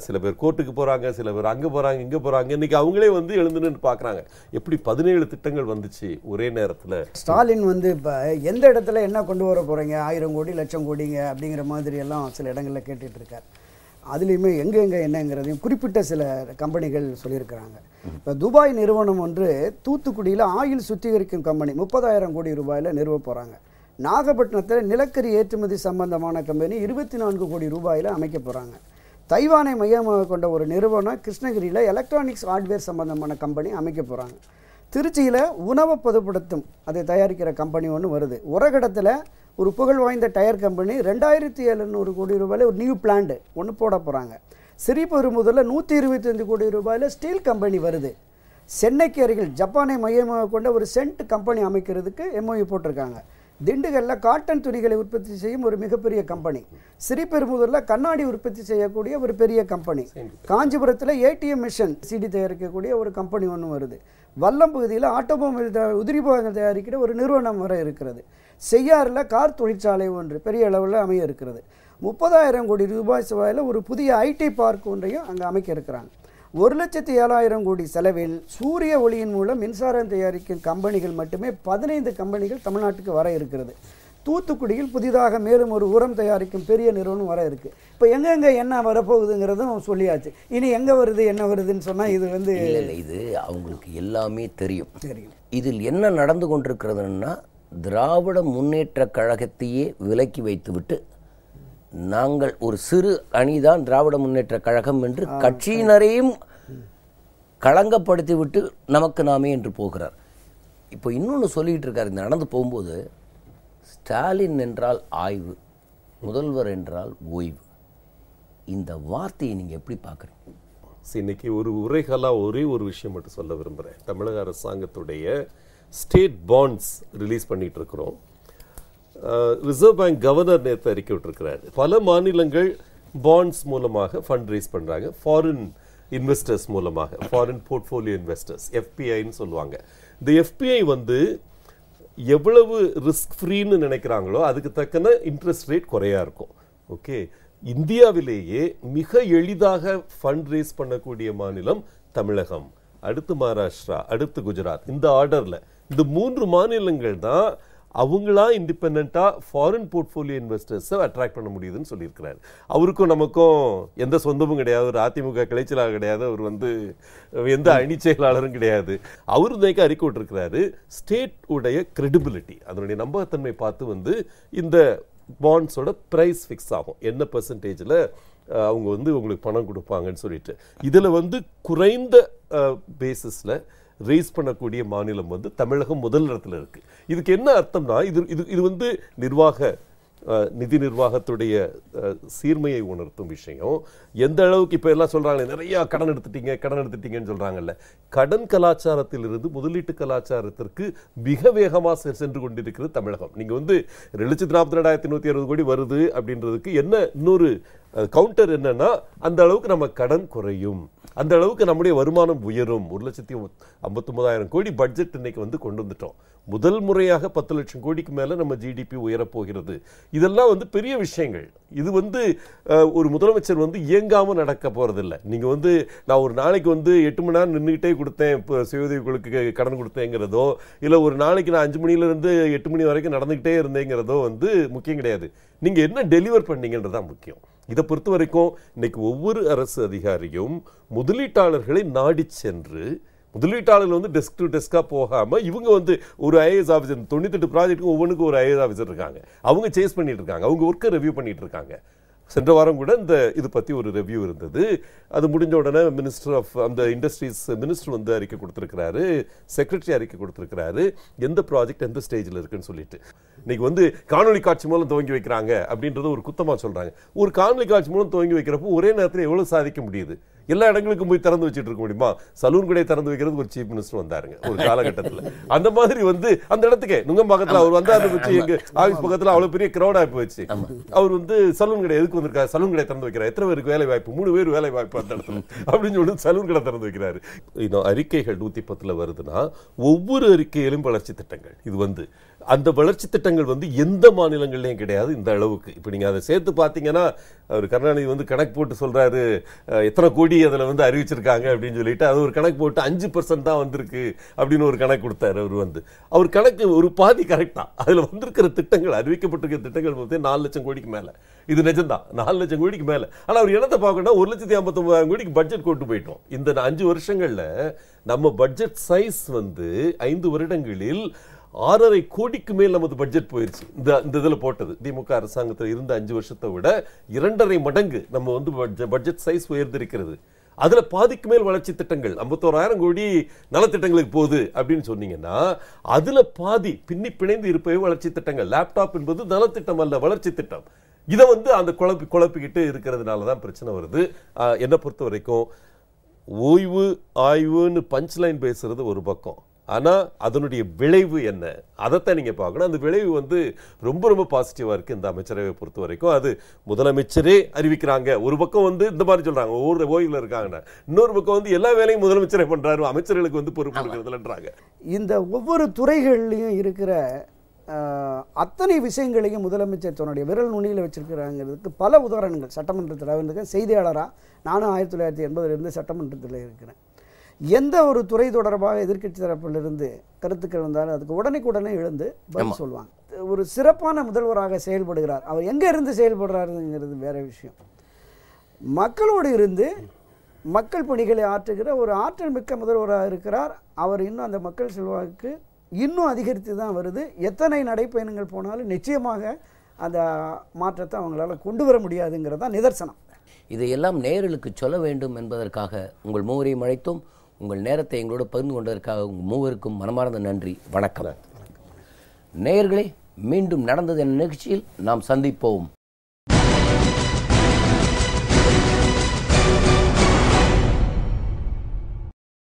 சில பேர் கோர்ட்டுக்கு போறாங்க, சில பேர் அங்க போறாங்க, இங்க போறாங்க. இன்னைக்கு அவங்களே எழுந்துன்னு பாக்குறாங்க எப்படி 17 திட்டங்கள் வந்துச்சு ஒரே நேரத்தில். ஸ்டாலின் இப்போ எந்த இடத்துல என்ன கொண்டு வர போறீங்க, 1000 கோடி லட்சம் கோடிங்க அப்படிங்கிற மாதிரி எல்லாம் சில இடங்களில் கேட்டுட்டு இருக்காரு. அதுலேயுமே எங்கெங்கே என்னங்கிறதையும் குறிப்பிட்ட சில கம்பெனிகள் சொல்லியிருக்கிறாங்க. இப்போ துபாய் நிறுவனம் தூத்துக்குடியில் ஆயில் சுத்திகரிக்கும் கம்பெனி 30,000 கோடி ரூபாயில் நிறுவ போகிறாங்க. நாகப்பட்டினத்தில் நிலக்கரி ஏற்றுமதி சம்பந்தமான கம்பெனி 24 கோடி ரூபாயில் அமைக்க போகிறாங்க. தைவானை மையமாக கொண்ட ஒரு நிறுவனம் கிருஷ்ணகிரியில் எலக்ட்ரானிக்ஸ் ஹார்ட்வேர் சம்பந்தமான கம்பெனி அமைக்க போகிறாங்க. திருச்சியில் உணவை பதப்படுத்தும் அதை தயாரிக்கிற கம்பெனி ஒன்று வருது. உரகடத்தில் ஒரு புகழ் வாய்ந்த டயர் கம்பெனி 2700 கோடி ரூபாயில் ஒரு நியூ பிளான்ட் ஒன்று போட போகிறாங்க. ஸ்ரீபெரும்புதூரில் 125 கோடி ரூபாயில் ஸ்டீல் கம்பெனி வருது. சென்னைக்கு அருகில் ஜப்பானை மையமாக கொண்ட ஒரு சென்ட் கம்பெனி அமைக்கிறதுக்கு எம்ஓயு போட்டிருக்காங்க. திண்டுக்கல்லில் காட்டன் துணிகளை உற்பத்தி செய்யும் ஒரு மிகப்பெரிய கம்பெனி. ஸ்ரீபெரும்புதூரில் கண்ணாடி உற்பத்தி செய்யக்கூடிய ஒரு பெரிய கம்பெனி. காஞ்சிபுரத்தில் ஏடிஎம் மிஷின் சிடி தயாரிக்கக்கூடிய ஒரு கம்பெனி ஒன்று வருது. வல்லம் பகுதியில் ஆட்டோமொபைல் உதிரிபாகங்கள் தயாரிக்கிற ஒரு நிறுவனம் வர இருக்கிறது. செய்யாறில் கார் தொழிற்சாலை ஒன்று பெரிய அளவில் அமைய இருக்கிறது. 30,000 கோடி ரூபாய் செலவில் ஒரு புதிய ஐடி பார்க் ஒன்றையும் அங்கே அமைக்க இருக்கிறாங்க. 1,07,000 கோடி செலவில் சூரிய ஒளியின் மூலம் மின்சாரம் தயாரிக்கும் கம்பெனிகள் மட்டுமே 15 கம்பெனிகள் தமிழ்நாட்டுக்கு வர இருக்கிறது. தூத்துக்குடியில் புதிதாக மேலும் ஒரு உரம் தயாரிக்கும் பெரிய நிறுவனம் வர இருக்கு. இப்போ எங்கெங்கே என்ன வரப்போகுதுங்கிறதும் சொல்லியாச்சு. இனி எங்கே வருது என்ன வருதுன்னு சொன்னால் இது இல்லை, இது அவங்களுக்கு எல்லாமே தெரியும். இதில் என்ன நடந்து கொண்டிருக்கிறதுன்னா, திராவிட முன்னேற்ற கழகத்தையே விலக்கி வைத்துவிட்டு நாங்கள் ஒரு சிறு அணிதான் திராவிட முன்னேற்ற கழகம் என்று கட்சியினரையும் களங்கப்படுத்திவிட்டு நமக்கு நாமே என்று போகிறார். இப்போ இன்னொன்று சொல்லிகிட்டு இருக்கார். இந்த நடந்து போகும்போது ஸ்டாலின் என்றால் ஆய்வு, முதல்வர் என்றால் ஓய்வு. இந்த வார்த்தையை நீங்கள் எப்படி பார்க்குறீங்க? இன்னைக்கு ஒரு உரைகளாக ஒரே ஒரு விஷயம் மட்டும் சொல்ல விரும்புகிறேன். தமிழக அரசாங்கத்துடைய ஸ்டேட் பாண்ட்ஸ் ரிலீஸ் பண்ணிட்டு இருக்கிறோம். ரிசர்வ் பேங்க் கவர்னர் நேற்று அறிக்கை விட்டுருக்கிறார். பல மாநிலங்கள் பாண்ட்ஸ் மூலமாக ஃபண்ட் ரைஸ் பண்ணுறாங்க, ஃபாரின் இன்வெஸ்டர்ஸ் மூலமாக, ஃபாரின் போர்ட்ஃபோலியோ இன்வெஸ்டர்ஸ், எஃபிஐன்னு சொல்லுவாங்க. இந்த எஃபிஐ எவ்வளவு ரிஸ்க் ஃப்ரீன்னு நினைக்கிறாங்களோ அதுக்கு தக்கன இன்ட்ரெஸ்ட் ரேட் குறையா இருக்கும். ஓகே, இந்தியாவிலேயே மிக எளிதாக ஃபண்ட் ரைஸ் பண்ணக்கூடிய மாநிலம் தமிழகம், அடுத்து மகாராஷ்டிரா, அடுத்து குஜராத். இந்த ஆர்டர்ல இந்த 3 மாநிலங்கள் தான் அவங்களா இண்டிபெண்டா ஃபாரின் போர்ட்ஃபோலியோ இன்வெஸ்டர்ஸை அட்ராக்ட் பண்ண முடியுதுன்னு சொல்லியிருக்கிறாரு. அவருக்கும் நமக்கும் எந்த சொந்தமும் கிடையாது, ஒரு அதிமுக கிளைச்சலாக கிடையாது, அவர் எந்த அணி செயலாளரும் கிடையாது. அவர் இன்னைக்கு அறிக்கை விட்டுருக்கிறாரு. ஸ்டேட் உடைய கிரெடிபிலிட்டி, அதனுடைய நம்பகத்தன்மை பார்த்து இந்த பாண்ட்ஸோட பிரைஸ் ஃபிக்ஸ் ஆகும், என்ன பெர்சன்டேஜில் அவங்க உங்களுக்கு பணம் கொடுப்பாங்கன்னு சொல்லிட்டு. இதில் குறைந்த பேசிஸில் ரைஸ் பண்ணக்கூடிய மாநிலம் தமிழகம் முதல் இடத்துல இருக்கு. இதுக்கு என்ன அர்த்தம்னா, இது நிர்வாக நிதி நிர்வாகத்துடைய சீர்மையை உணர்த்தும் விஷயம். எந்த அளவுக்கு இப்போ எல்லாம் சொல்றாங்க, நிறைய கடன் எடுத்துட்டீங்கன்னு சொல்றாங்கல்ல. கடன் கலாச்சாரத்திலிருந்து முதலீட்டு கலாச்சாரத்திற்கு மிக வேகமாக சென்று கொண்டிருக்கிறது தமிழகம். நீங்க 2,42,160 கோடி வருது அப்படின்றதுக்கு என்ன இன்னொரு கவுண்டர் என்னன்னா, அந்த அளவுக்கு நம்ம கடன் குறையும், அந்த அளவுக்கு நம்முடைய வருமானம் உயரும். 1,59,000 கோடி பட்ஜெட் இன்னைக்கு கொண்டு வந்துட்டோம். முதல் முறையாக 10 லட்சம் கோடிக்கு மேல நம்ம ஜிடிபி உயரப்போகிறது. இதெல்லாம் பெரிய விஷயங்கள். இது ஒரு முதலமைச்சர் இயங்காம நடக்க போறதில்லை. நீங்க நான் ஒரு நாளைக்கு 8 மணி நேரம் நின்றுகிட்டே கொடுத்தேன், சுய உதவி குழுக்கு கடன் கொடுத்தேங்கிறதோ, இல்ல ஒரு நாளைக்கு நான் 5 மணில இருந்து 8 மணி வரைக்கும் நடந்துகிட்டே இருந்தேங்கிறதோ முக்கியம் கிடையாது. நீங்க என்ன டெலிவர் பண்ணீங்கன்றதான் முக்கியம். இதை பொறுத்த வரைக்கும் இன்னைக்கு ஒவ்வொரு அரசு அதிகாரியும் முதலீட்டாளர்களை நாடி சென்று, முதலீட்டாளர்கள் வந்து டெஸ்க் டு டெஸ்காக போகாமல் இவங்க வந்து ஒரு ஐஏஎஸ் ஆஃபீஸர் 98 ப்ராஜெக்ட்டுக்கு ஒவ்வொன்றுக்கும் ஒரு ஐஏஎஸ் ஆஃபீஸர் இருக்காங்க, அவங்க சேஸ் பண்ணிட்டு இருக்காங்க, அவங்க ஒர்க்கை ரிவ்யூ பண்ணிட்டு இருக்காங்க. சென்ற வாரம் கூட இந்த இது பற்றி ஒரு ரிவ்யூ இருந்தது. அது முடிஞ்ச உடனே மினிஸ்டர் ஆஃப் அந்த இண்டஸ்ட்ரீஸ் மினிஸ்டர் வந்து அறிக்கை கொடுத்துருக்கிறாரு, செக்ரட்டரி அறிக்கை கொடுத்துருக்கிறாரு, எந்த ப்ராஜெக்ட் எந்த ஸ்டேஜில் இருக்குன்னு சொல்லிட்டு. இன்னைக்கு வந்து காணொலி காட்சி மூலம் துவங்கி வைக்கிறாங்க அப்படின்றத ஒரு குத்தமாக சொல்கிறாங்க. ஒரு காணொலி காட்சி மூலம் துவங்கி வைக்கிறப்போ ஒரே நேரத்தில் எவ்வளோ சாதிக்க முடியுது? எல்லா இடங்களுக்கும் போய் திறந்து வச்சுட்டு இருக்க முடியுமா? சலூன் கடையை திறந்து வைக்கிறது ஒரு சீஃப் மினிஸ்டர் வந்தாருங்க ஒரு காலகட்டத்தில். அந்த மாதிரி வந்து அந்த இடத்துக்கு நுங்கம்பாக்கத்தில் அவர் வந்தாரு வச்சு எங்க ஆஃபீஸ் பக்கத்தில் அவ்வளோ பெரிய கிரௌட் ஆகி போயிடுச்சு. அவர் வந்து சலூன் கடை எதுக்கு வந்திருக்காரு? சலூன் கடை திறந்து வைக்கிறார். எத்தனை பேருக்கு வேலை வாய்ப்பு? 3 பேர் வேலை வாய்ப்பு அந்த இடத்துல அப்படின்னு சொல்லி சலூன் கடை திறந்து வைக்கிறாரு. இன்னும் அறிக்கைகள் 110 வருதுன்னா ஒவ்வொரு அறிக்கையிலும் வளர்ச்சி திட்டங்கள். இது வந்து அந்த வளர்ச்சி திட்டங்கள் வந்து எந்த மாநிலங்கள்லையும் கிடையாது இந்த அளவுக்கு. இப்போ நீங்கள் அதை சேர்த்து பார்த்தீங்கன்னா அவர் கருணாநிதி வந்து கணக்கு போட்டு சொல்கிறாரு எத்தனை கோடி அதில் வந்து அறிவிச்சிருக்காங்க அப்படின்னு சொல்லிட்டு, அது ஒரு கணக்கு போட்டு 5% தான் வந்திருக்கு அப்படின்னு ஒரு கணக்கு கொடுத்தாரு. அவர் கணக்கு ஒரு பாதி கரெக்டாக. அதில் வந்திருக்கிற திட்டங்கள், அறிவிக்கப்பட்டிருக்கிற திட்டங்கள் வந்து 4 லட்சம் கோடிக்கு மேலே. இது நிஜம்தான், 4 லட்சம் கோடிக்கு மேலே. ஆனால் அவர் என்னத்தை பார்க்கணும்னா 1,59,000 கோடிக்கு பட்ஜெட் கொண்டு போயிட்டோம். இந்த 5 வருஷங்களில் நம்ம பட்ஜெட் சைஸ் வந்து 5 வருடங்களில் 6.5 கோடிக்கு மேல் நமது பட்ஜெட் போயிருச்சு. இந்த இதில் போட்டது திமுக அரசாங்கத்தில் இருந்த 5 வருஷத்தை விட 2.5 மடங்கு நம்ம வந்து பட்ஜெட் சைஸ் உயர்ந்திருக்கிறது. அதுல பாதிக்கு மேல் வளர்ச்சி திட்டங்கள், 51,000 கோடி நலத்திட்டங்களுக்கு போகுது அப்படின்னு சொன்னீங்கன்னா அதுல பாதி பின்னி பிணைந்து இருப்பவே வளர்ச்சி திட்டங்கள். லேப்டாப் என்பது நலத்திட்டம் அல்ல, வளர்ச்சி திட்டம். இதை வந்து அந்த குழப்பிக்கிட்டு இருக்கிறதுனால தான் பிரச்சனை வருது. என்னை பொறுத்த வரைக்கும் ஓய்வு ஆய்வுன்னு பஞ்ச்லைன் பேசுறது ஒரு பக்கம், ஆனால் அதனுடைய விளைவு என்ன அதைத்தான் நீங்கள் பார்க்கணும். அந்த விளைவு வந்து ரொம்ப ரொம்ப பாசிட்டிவாக இருக்குது இந்த அமைச்சரவை பொறுத்த வரைக்கும். அது முதலமைச்சரே அறிவிக்கிறாங்க. ஒரு பக்கம் வந்து இந்த மாதிரி சொல்கிறாங்க ஒவ்வொரு ஓய்வில் இருக்காங்கன்னா, இன்னொரு பக்கம் வந்து எல்லா வேலையும் முதலமைச்சரே பண்ணுறாரு, அமைச்சர்களுக்கு வந்து பொறுப்பு இருக்கிறதுலன்றாங்க. இந்த ஒவ்வொரு துறைகள்லையும் இருக்கிற அத்தனை விஷயங்களையும் முதலமைச்சர் தன்னுடைய விரல் நுனியில் வச்சிருக்கிறாங்கிறதுக்கு பல உதாரணங்கள் சட்டமன்றத்தில் இருந்துக்க. செய்தியாளராக நானும் 1980 சட்டமன்றத்தில் இருக்கிறேன். எந்த ஒரு துறை தொடர்பாக எதிர்க்கட்சி தரப்பிலிருந்து கருத்துக்கள் வந்தாலும் அதுக்கு உடனே எழுந்து பதில் சொல்லுவாங்க. ஒரு சிறப்பான முதல்வராக செயல்படுகிறார். அவர் எங்கே இருந்து செயல்படுறாருங்கிறது வேற விஷயம். மக்களோடு இருந்து மக்கள் பணிகளை ஆற்றுகிற ஒரு ஆற்றல் மிக்க முதல்வராக இருக்கிறார். அவர் இன்னும் அந்த மக்கள் செல்வாக்கு இன்னும் அதிகரித்து தான் வருது. எத்தனை நடைப்பயணங்கள் போனாலும் நிச்சயமாக அந்த மாற்றத்தை அவங்களால கொண்டு வர முடியாதுங்கிறது தான் நிதர்சனம். இதையெல்லாம் நேயர்களுக்கு சொல்ல வேண்டும் என்பதற்காக உங்கள் மூவரையும் அழைத்தோம். உங்கள் நேரத்தை எங்களோடு பகிர்ந்து கொண்டதற்காக உங்கள் மூவருக்கும் மனமார்ந்த நன்றி. வணக்கம். நேயர்களே, மீண்டும் நடந்தது என்ற நிகழ்ச்சியில் நாம் சந்திப்போம்.